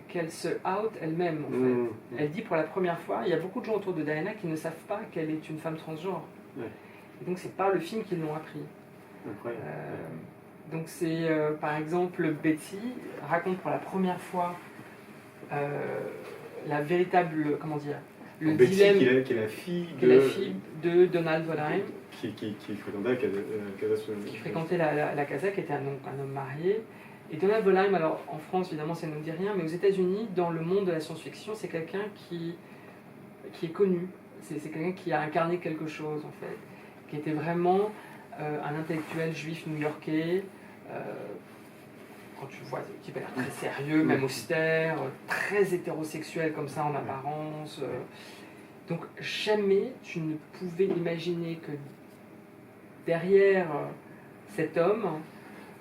Speaker 2: qu'elle se out elle-même en fait. Elle dit pour la première fois, il y a beaucoup de gens autour de Diana qui ne savent pas qu'elle est une femme transgenre. Et donc c'est par le film qu'ils l'ont appris.
Speaker 1: Incroyable.
Speaker 2: Donc c'est par exemple Betty raconte pour la première fois la véritable, comment dire, le
Speaker 1: Betty,
Speaker 2: dilemme
Speaker 1: qui est la fille
Speaker 2: de Donald Wollheim,
Speaker 1: qui fréquentait la Casa Susana.
Speaker 2: qui fréquentait la casa, qui était un homme marié. Et Donald Wollheim, alors en France évidemment ça ne nous dit rien, mais aux États-Unis, dans le monde de la science-fiction, c'est quelqu'un qui est connu. C'est quelqu'un qui a incarné quelque chose en fait, qui était vraiment un intellectuel juif new-yorkais. Quand tu le vois, ce type a l'air très sérieux, même austère, très hétérosexuel comme ça en apparence. Donc jamais tu ne pouvais imaginer que derrière cet homme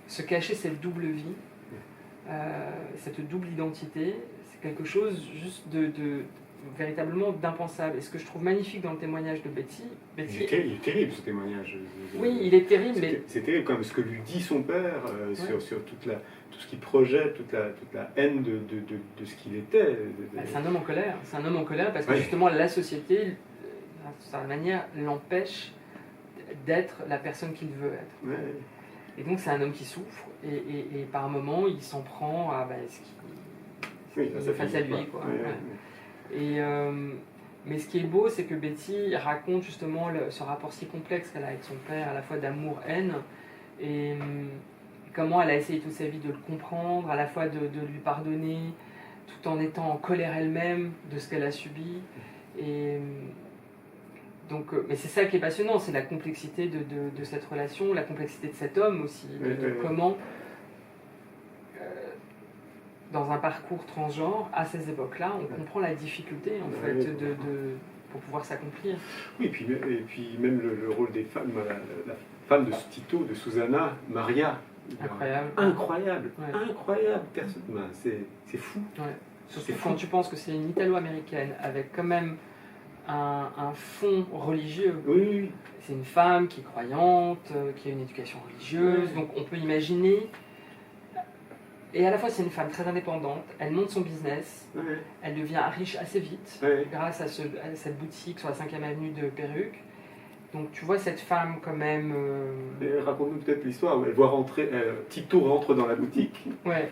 Speaker 2: se cachait cette double vie, cette double identité. C'est quelque chose juste de véritablement d'impensable. Et ce que je trouve magnifique dans le témoignage de Betty...
Speaker 1: Il est terrible ce témoignage.
Speaker 2: Oui, il est terrible, mais...
Speaker 1: C'est terrible quand même ce que lui dit son père sur tout ce qu'il projette, toute la haine de ce qu'il était.
Speaker 2: C'est un homme en colère. C'est un homme en colère parce que justement la société, d'une certaine manière, l'empêche d'être la personne qu'il veut être.
Speaker 1: Ouais.
Speaker 2: Et donc c'est un homme qui souffre et par moments il s'en prend à ce qui se face à lui. Quoi. Et, mais ce qui est beau, c'est que Betty raconte justement ce rapport si complexe qu'elle a avec son père, à la fois d'amour-haine, et comment elle a essayé toute sa vie de le comprendre, à la fois de lui pardonner, tout en étant en colère elle-même de ce qu'elle a subi. Et donc, mais c'est ça qui est passionnant, c'est la complexité de cette relation, la complexité de cet homme aussi, de comment... dans un parcours transgenre, à ces époques-là, on comprend la difficulté en fait pour pouvoir s'accomplir.
Speaker 1: Oui, et puis même le rôle des femmes, la femme de Tito, de Susanna, Maria.
Speaker 2: Incroyable.
Speaker 1: Incroyable, incroyable personne. C'est fou.
Speaker 2: Ouais. Surtout quand tu penses que c'est une italo-américaine avec quand même un fond religieux.
Speaker 1: Oui.
Speaker 2: C'est une femme qui est croyante, qui a une éducation religieuse, donc on peut imaginer. Et à la fois, c'est une femme très indépendante, elle monte son business, elle devient riche assez vite grâce à cette boutique sur la 5e avenue de Perruque. Donc tu vois cette femme quand même...
Speaker 1: Raconte-nous peut-être l'histoire où elle voit rentrer, Tito rentre dans la boutique.
Speaker 2: Ouais.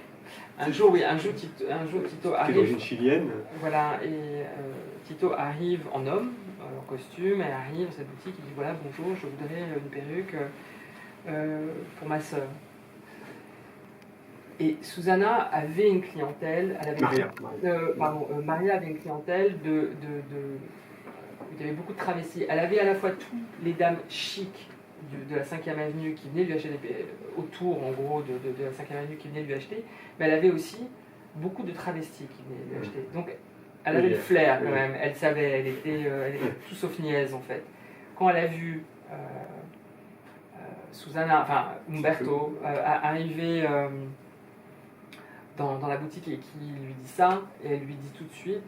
Speaker 2: Un jour, Tito arrive...
Speaker 1: d'origine chilienne.
Speaker 2: Voilà, et Tito arrive en homme, en costume, elle arrive dans cette boutique, il dit voilà, bonjour, je voudrais une perruque pour ma sœur. Et Susanna avait une clientèle, Maria avait une clientèle il y avait beaucoup de travestis. Elle avait à la fois toutes les dames chics de la 5e avenue qui venaient lui acheter autour en gros de la 5e avenue qui venaient lui acheter, mais elle avait aussi beaucoup de travestis qui venaient lui acheter. Donc elle avait le flair quand même, elle savait, elle était tout sauf niaise en fait. Quand elle a vu Susanna, enfin Umberto, arriver dans la boutique et qui lui dit ça, et elle lui dit tout de suite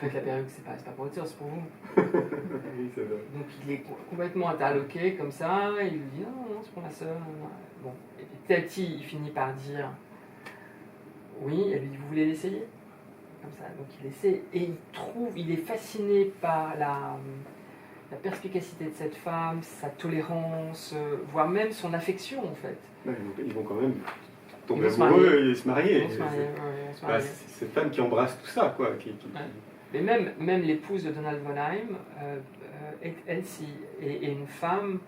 Speaker 2: avec la perruque, c'est pas pour le tir, c'est pour vous.
Speaker 1: Oui, c'est vrai.
Speaker 2: Donc il est complètement interloqué comme ça, et il lui dit non, c'est pour ma soeur. Bon. Et petit à petit, il finit par dire oui, elle lui dit vous voulez l'essayer? Comme ça, donc il essaie, et il est fasciné par la perspicacité de cette femme, sa tolérance, voire même son affection en fait.
Speaker 1: Ouais, ils vont quand même tomber
Speaker 2: Ils vont se
Speaker 1: amoureux
Speaker 2: marier.
Speaker 1: et se marier.
Speaker 2: Ils vont se marier, ouais, ils vont se marier.
Speaker 1: C'est cette femme qui embrasse tout ça, quoi.
Speaker 2: Ouais. Mais même l'épouse de Donald von Heim, Elsie, est une femme,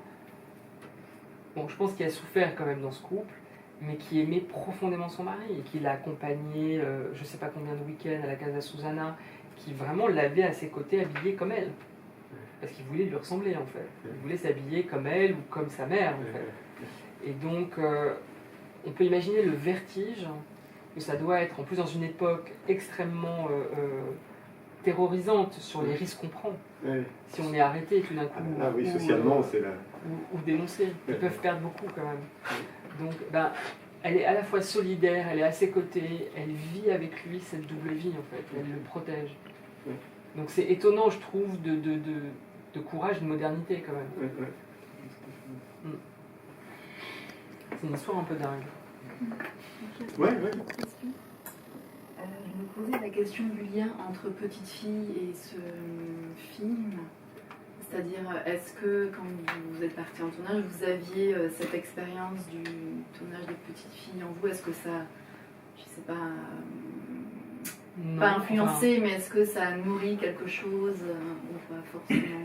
Speaker 2: bon, je pense qu'il a souffert quand même dans ce couple, mais qui aimait profondément son mari et qui l'a accompagné, je ne sais pas combien de week-ends à la Casa Susana, qui vraiment l'avait à ses côtés habillé comme elle. Parce qu'il voulait lui ressembler en fait. Il voulait s'habiller comme elle ou comme sa mère en fait. Et donc, on peut imaginer le vertige que ça doit être, en plus dans une époque extrêmement terrorisante sur les risques qu'on prend.
Speaker 1: Ouais.
Speaker 2: Si on est arrêté tout d'un coup,
Speaker 1: Ah oui, socialement, c'est la...
Speaker 2: ou dénoncé, ils peuvent perdre beaucoup quand même. Donc, ben, elle est à la fois solidaire, elle est à ses côtés, elle vit avec lui cette double vie en fait, elle le protège. Donc c'est étonnant, je trouve, de courage, de modernité quand même. C'est une histoire un peu dingue.
Speaker 1: Ouais.
Speaker 5: Je me posais la question du lien entre Petite Fille et ce film. C'est-à-dire, est-ce que quand vous êtes parti en tournage, vous aviez cette expérience du tournage de Petite Fille en vous? Est-ce que ça, je sais pas,
Speaker 2: Non,
Speaker 5: pas influencé, mais est-ce que ça nourrit quelque chose ou pas forcément?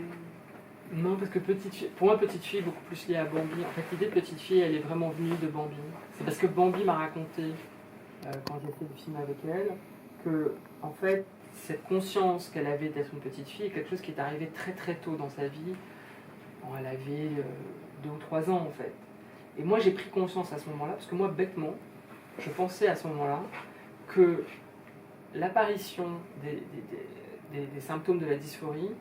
Speaker 2: Non, parce que pour moi, Petite Fille est beaucoup plus liée à Bambi. En fait, l'idée de Petite Fille, elle est vraiment venue de Bambi. C'est parce que Bambi m'a raconté, quand j'ai fait le film avec elle, que, en fait, cette conscience qu'elle avait d'être une petite fille est quelque chose qui est arrivé très très tôt dans sa vie. Bon, elle avait 2 ou 3 ans, en fait. Et moi, j'ai pris conscience à ce moment-là, parce que moi, bêtement, je pensais à ce moment-là que l'apparition des symptômes de la dysphorie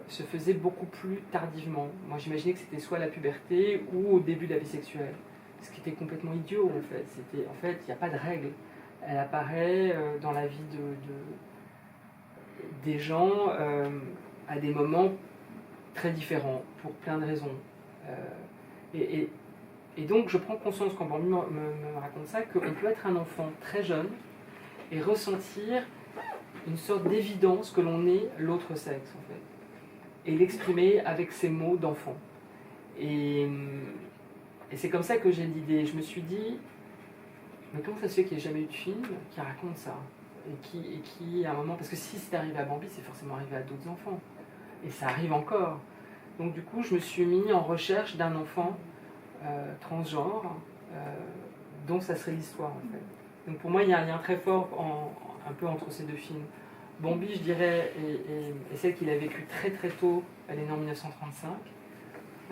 Speaker 2: se faisait beaucoup plus tardivement. Moi, j'imaginais que c'était soit à la puberté ou au début de la vie sexuelle. Ce qui était complètement idiot, en fait. En fait, il n'y a pas de règle. Elle apparaît dans la vie des gens à des moments très différents, pour plein de raisons. Et donc, je prends conscience, quand Bambi me raconte ça, qu'on peut être un enfant très jeune et ressentir une sorte d'évidence que l'on est l'autre sexe, en fait. Et l'exprimer avec ces mots d'enfant. Et c'est comme ça que j'ai l'idée. Je me suis dit, mais comment ça se fait qu'il n'y ait jamais eu de film qui raconte ça? Et qui, à un moment... Parce que si c'est arrivé à Bambi, c'est forcément arrivé à d'autres enfants. Et ça arrive encore. Donc du coup, je me suis mis en recherche d'un enfant transgenre, dont ça serait l'histoire, en fait. Donc pour moi, il y a un lien très fort un peu entre ces deux films. Bambi, je dirais, est celle qu'il a vécue très très tôt. Elle est née en 1935.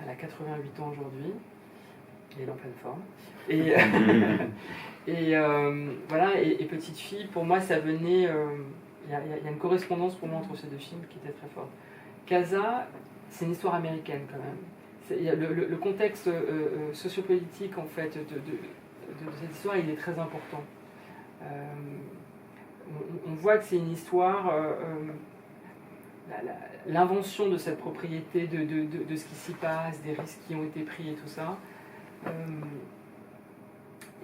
Speaker 2: Elle a 88 ans aujourd'hui. Elle est en pleine forme. Voilà, et Petite Fille, pour moi, ça venait... Il y a une correspondance pour moi entre ces deux films qui était très forte. Casa, c'est une histoire américaine quand même. Le contexte sociopolitique, en fait, de cette histoire, il est très important. On voit que c'est une histoire... l'invention de cette propriété, de ce qui s'y passe, des risques qui ont été pris et tout ça,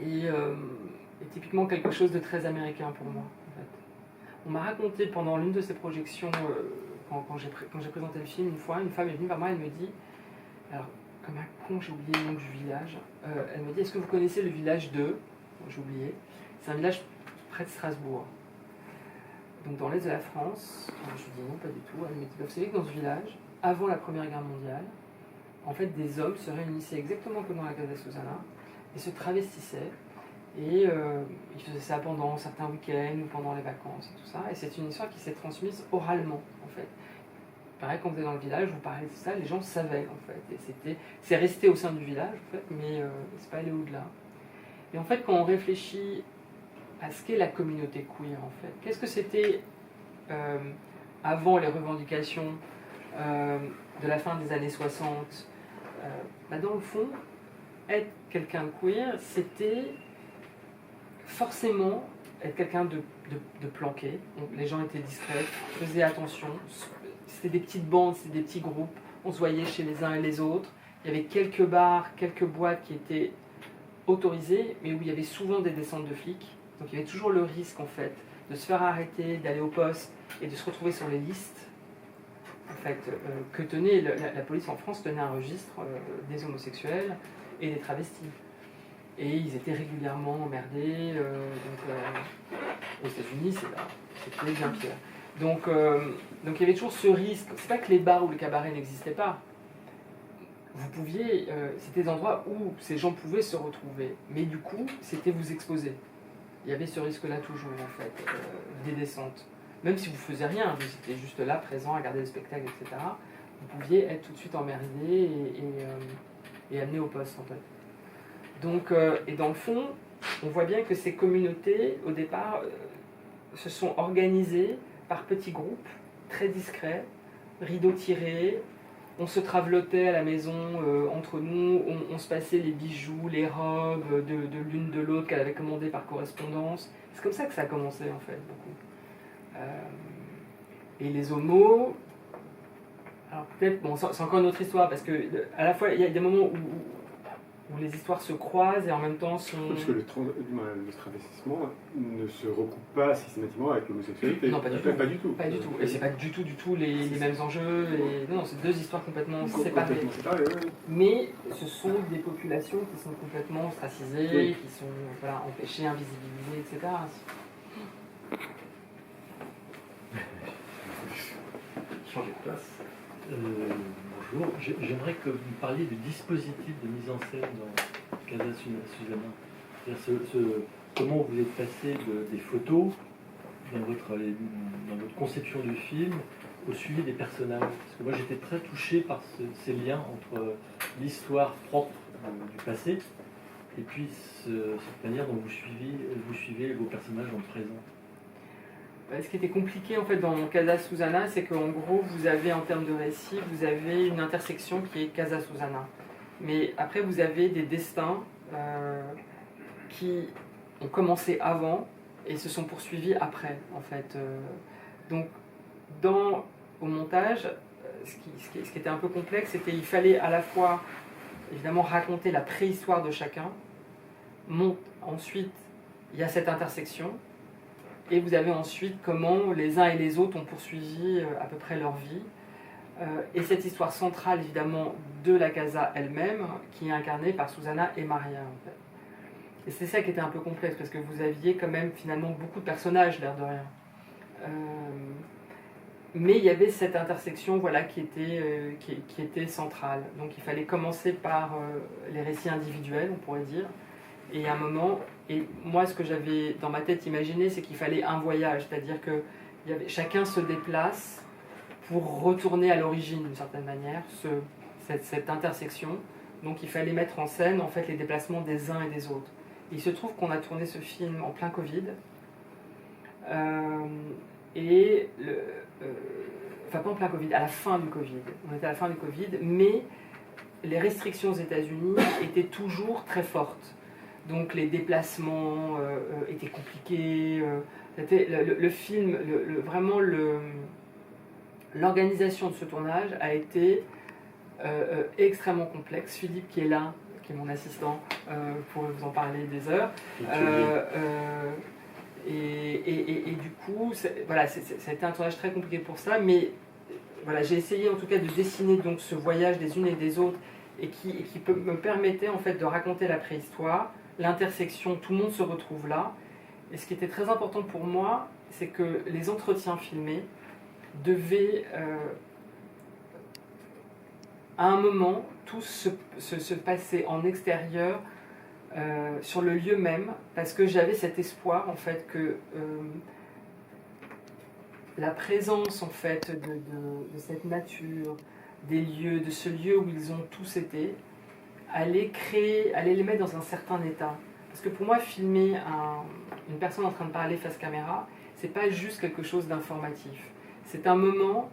Speaker 2: est typiquement quelque chose de très américain pour moi, en fait. On m'a raconté pendant l'une de ces projections, quand j'ai présenté le film, une fois, une femme est venue vers moi, elle me dit, alors comme un con, j'ai oublié le nom du village, elle me dit, est-ce que vous connaissez le village de... J'ai oublié, c'est un village près de Strasbourg. Donc dans l'est de la France, je lui dis non, pas du tout. Elle me dit, vous savez que dans ce village, avant la Première Guerre mondiale, en fait, des hommes se réunissaient exactement comme dans la Casa Susana et se travestissaient. Et ils faisaient ça pendant certains week-ends ou pendant les vacances et tout ça. Et c'est une histoire qui s'est transmise oralement, en fait. Pareil, quand vous êtes dans le village, vous parlez de ça, les gens savaient, en fait. Et c'est resté au sein du village, en fait, mais c'est pas allé au-delà. Et en fait, quand on réfléchit à ce qu'est la communauté queer, en fait, qu'est-ce que c'était avant les revendications de la fin des années 60, dans le fond, être quelqu'un de queer, c'était forcément être quelqu'un de planqué. Donc, les gens étaient discrets, faisaient attention. C'était des petites bandes, c'était des petits groupes. On se voyait chez les uns et les autres. Il y avait quelques bars, quelques boîtes qui étaient autorisées, mais où il y avait souvent des descentes de flics. Donc il y avait toujours le risque, en fait, de se faire arrêter, d'aller au poste et de se retrouver sur les listes en fait, que tenait la police en France tenait un registre des homosexuels et des travestis. Et ils étaient régulièrement emmerdés. Aux États-Unis, c'était bien pire. Donc il y avait toujours ce risque. C'est pas que les bars ou les cabarets n'existaient pas. Vous pouviez, c'était des endroits où ces gens pouvaient se retrouver. Mais du coup, c'était vous exposer. Il y avait ce risque-là toujours, en fait, des descentes. Même si vous ne faisiez rien, vous étiez juste là, présent, à regarder le spectacle, etc. Vous pouviez être tout de suite emmerdé et amené au poste, en fait. Donc, et dans le fond, on voit bien que ces communautés, au départ, se sont organisées par petits groupes, très discrets, rideaux tirés. On se travelotait à la maison entre nous, on se passait les bijoux, les robes de l'une de l'autre qu'elle avait commandées par correspondance. C'est comme ça que ça a commencé, en fait, beaucoup. Et les homos, alors peut-être, bon, c'est encore une autre histoire, parce que à la fois, il y a des moments où les histoires se croisent et en même temps sont...
Speaker 1: Parce que le travestissement ne se recoupe pas systématiquement avec l'homosexualité.
Speaker 2: Non, pas du tout.
Speaker 1: Pas du tout.
Speaker 2: Pas du tout. Et c'est pas du tout les mêmes enjeux. Non, c'est deux histoires complètement séparées.
Speaker 1: Complètement séparées, oui.
Speaker 2: Mais ce sont des populations qui sont complètement ostracisées,
Speaker 1: Oui.
Speaker 2: qui sont empêchées, invisibilisées, etc.
Speaker 7: Changer de place. Bonjour, j'aimerais que vous parliez du dispositif de mise en scène dans Casa Susana. Comment vous êtes passé des photos dans votre conception du film au suivi des personnages. Parce que moi j'étais très touché par ces liens entre l'histoire propre du passé et puis cette manière dont vous suivez vos personnages dans le présent.
Speaker 2: Ce qui était compliqué en fait dans Casa Susana, c'est qu'en gros, vous avez en termes de récit, vous avez une intersection qui est Casa Susana. Mais après, vous avez des destins qui ont commencé avant et se sont poursuivis après, en fait. Donc, au montage, ce qui était un peu complexe, c'était qu'il fallait à la fois, évidemment, raconter la préhistoire de chacun. Ensuite, il y a cette intersection. Et vous avez ensuite comment les uns et les autres ont poursuivi à peu près leur vie. Et cette histoire centrale, évidemment, de la casa elle-même, qui est incarnée par Susana et Maria, en fait. Et c'est ça qui était un peu complexe, parce que vous aviez quand même finalement beaucoup de personnages, l'air de rien. Mais il y avait cette intersection voilà, qui était centrale. Donc il fallait commencer par les récits individuels, on pourrait dire. Et à un moment, et moi ce que j'avais dans ma tête imaginé, c'est qu'il fallait un voyage, c'est-à-dire que chacun se déplace pour retourner à l'origine d'une certaine manière, cette intersection. Donc il fallait mettre en scène en fait les déplacements des uns et des autres. Et il se trouve qu'on a tourné ce film en plein Covid. Enfin pas en plein Covid, à la fin du Covid. On était à la fin du Covid, mais les restrictions aux États-Unis étaient toujours très fortes. Donc les déplacements étaient compliqués. Le film, vraiment l'organisation de ce tournage a été extrêmement complexe. Philippe qui est là, qui est mon assistant, pour vous en parler des heures. Et du coup, ça a été un tournage très compliqué pour ça, mais voilà, j'ai essayé en tout cas de dessiner donc ce voyage des unes et des autres et qui me permettait en fait de raconter la préhistoire, l'intersection, tout le monde se retrouve là. Et ce qui était très important pour moi, c'est que les entretiens filmés devaient à un moment tous se passer en extérieur, sur le lieu même, parce que j'avais cet espoir en fait que la présence en fait de cette nature, des lieux, de ce lieu où ils ont tous été, allait les mettre dans un certain état. Parce que pour moi, filmer une personne en train de parler face caméra, c'est pas juste quelque chose d'informatif. C'est un moment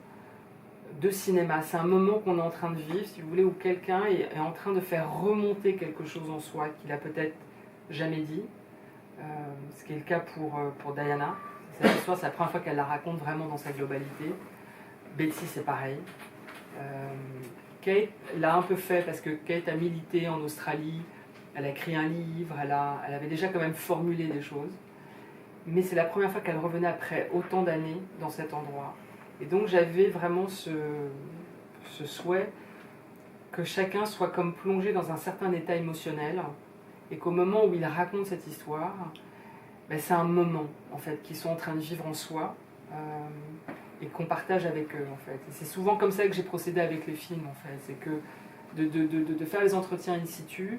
Speaker 2: de cinéma, c'est un moment qu'on est en train de vivre, si vous voulez, où quelqu'un est en train de faire remonter quelque chose en soi qu'il a peut-être jamais dit. Ce qui est le cas pour Diana. Cette histoire, c'est la première fois qu'elle la raconte vraiment dans sa globalité. Betsy, c'est pareil. Kate l'a un peu fait parce que Kate a milité en Australie, elle a écrit un livre, elle avait déjà quand même formulé des choses. Mais c'est la première fois qu'elle revenait après autant d'années dans cet endroit. Et donc j'avais vraiment ce souhait que chacun soit comme plongé dans un certain état émotionnel et qu'au moment où il raconte cette histoire, ben, c'est un moment en fait qu'ils sont en train de vivre en soi et qu'on partage avec eux en fait. Et c'est souvent comme ça que j'ai procédé avec les films en fait, c'est que de faire les entretiens in situ,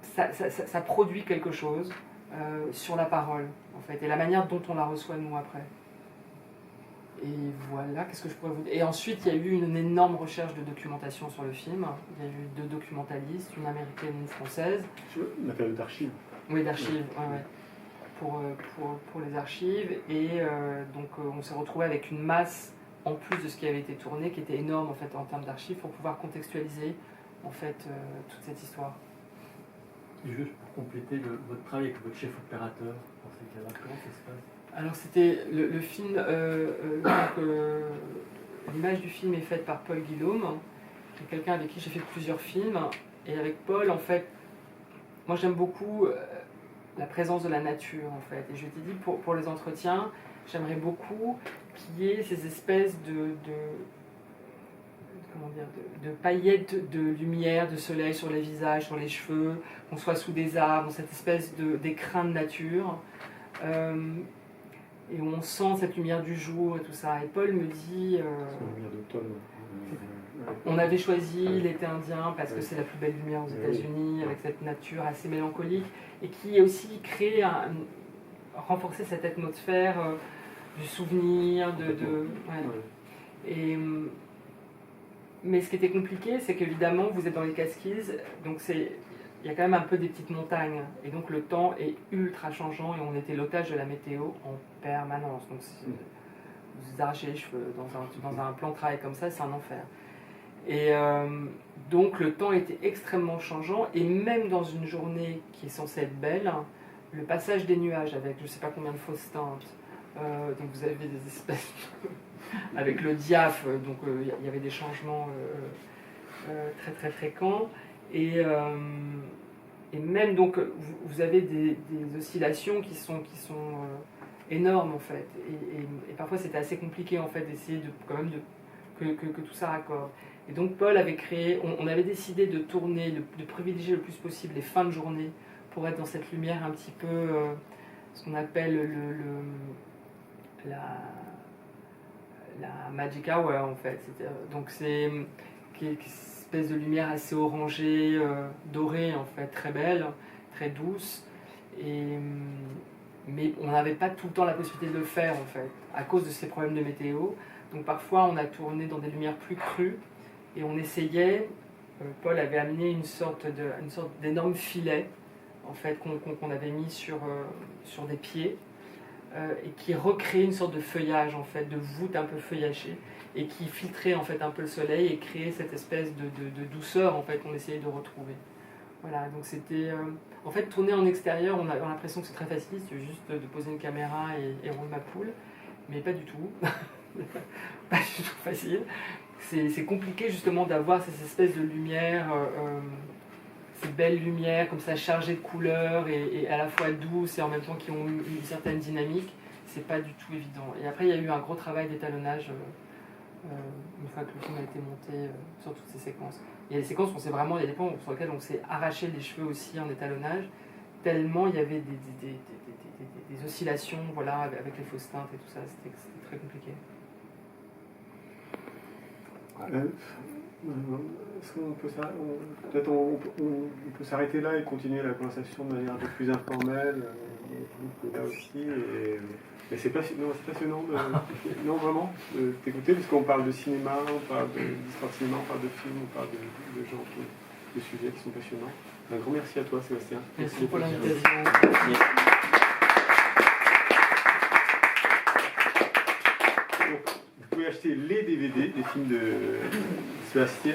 Speaker 2: ça produit quelque chose sur la parole en fait et la manière dont on la reçoit nous après. Et voilà, qu'est-ce que je pourrais vous dire. Et ensuite, il y a eu une énorme recherche de documentation sur le film. Il y a eu 2 documentalistes, une américaine et une française.
Speaker 1: Une période d'archives.
Speaker 2: Oui, d'archives, ouais. Pour les archives. Et donc, on s'est retrouvé avec une masse, en plus de ce qui avait été tourné, qui était énorme en fait en termes d'archives, pour pouvoir contextualiser en fait toute cette histoire.
Speaker 7: Et juste pour compléter votre travail avec votre chef opérateur, dans ces cas-là, comment ça se passe?
Speaker 2: Alors c'était le film, l'image du film est faite par Paul Guillaume, qui est quelqu'un avec qui j'ai fait plusieurs films. Et avec Paul, en fait, moi j'aime beaucoup la présence de la nature, en fait. Et je t'ai dit, pour les entretiens, j'aimerais beaucoup qu'il y ait ces espèces de paillettes de lumière, de soleil sur les visages, sur les cheveux, qu'on soit sous des arbres, dans cette espèce d'écrin de nature. Et où on sent cette lumière du jour et tout ça. Et Paul me dit...
Speaker 1: C'est la lumière d'automne.
Speaker 2: On avait choisi l'été indien parce que c'est la plus belle lumière aux États-Unis, avec cette nature assez mélancolique, et qui aussi crée renforcer cette atmosphère du souvenir, Et, mais ce qui était compliqué, c'est qu'évidemment, vous êtes dans les Catskills, donc il y a quand même un peu des petites montagnes, et donc le temps est ultra changeant, et on était l'otage de la météo en permanence. Donc vous arrachez les cheveux dans un plan de travail comme ça, c'est un enfer. Et donc le temps était extrêmement changeant, et même dans une journée qui est censée être belle, le passage des nuages avec je ne sais pas combien de fausses teintes, donc vous avez des espèces avec le diaph, donc il y avait des changements très très fréquents, et même donc vous avez des oscillations qui sont énormes en fait, et parfois c'était assez compliqué en fait d'essayer que tout ça raccorde. Et donc Paul avait créé, on avait décidé de tourner, de privilégier le plus possible les fins de journée pour être dans cette lumière un petit peu, ce qu'on appelle la magic hour en fait. Donc c'est une espèce de lumière assez orangée, dorée en fait, très belle, très douce. Mais on n'avait pas tout le temps la possibilité de le faire en fait, à cause de ces problèmes de météo. Donc parfois on a tourné dans des lumières plus crues et on essayait, Paul avait amené une sorte d'énorme filet en fait, qu'on avait mis sur des pieds et qui recréait une sorte de feuillage en fait, de voûte un peu feuillagée et qui filtrait en fait un peu le soleil et créait cette espèce de douceur en fait qu'on essayait de retrouver. Voilà, donc c'était... en fait, tourner en extérieur, on a l'impression que c'est très facile, c'est juste de poser une caméra et rouler ma poule, mais pas du tout. Pas du tout facile. C'est compliqué justement d'avoir ces espèces de lumières, ces belles lumières comme ça chargées de couleurs et à la fois douces et en même temps qui ont une certaine dynamique. C'est pas du tout évident. Et après, il y a eu un gros travail d'étalonnage une fois que le film a été monté sur toutes ces séquences. Il y a des séquences où il y a des points sur lesquels on s'est arraché les cheveux aussi en étalonnage, tellement il y avait des oscillations, voilà, avec les fausses teintes et tout ça, c'était très compliqué.
Speaker 1: Est-ce qu'on peut peut-être on peut s'arrêter là et continuer la conversation de manière un peu plus informelle, là aussi. Mais c'est passionnant non, vraiment, de t'écouter, parce qu'on parle de cinéma, on parle d'histoire de cinéma, on parle de films, on parle de gens, de sujets qui sont passionnants. Un grand merci à toi, Sébastien.
Speaker 2: Merci pour l'invitation.
Speaker 1: Vous pouvez acheter les DVD des films de Sébastien,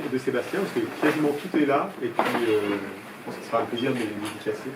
Speaker 1: parce que quasiment tout est là, et puis je pense que ce sera un plaisir de les dédicacer.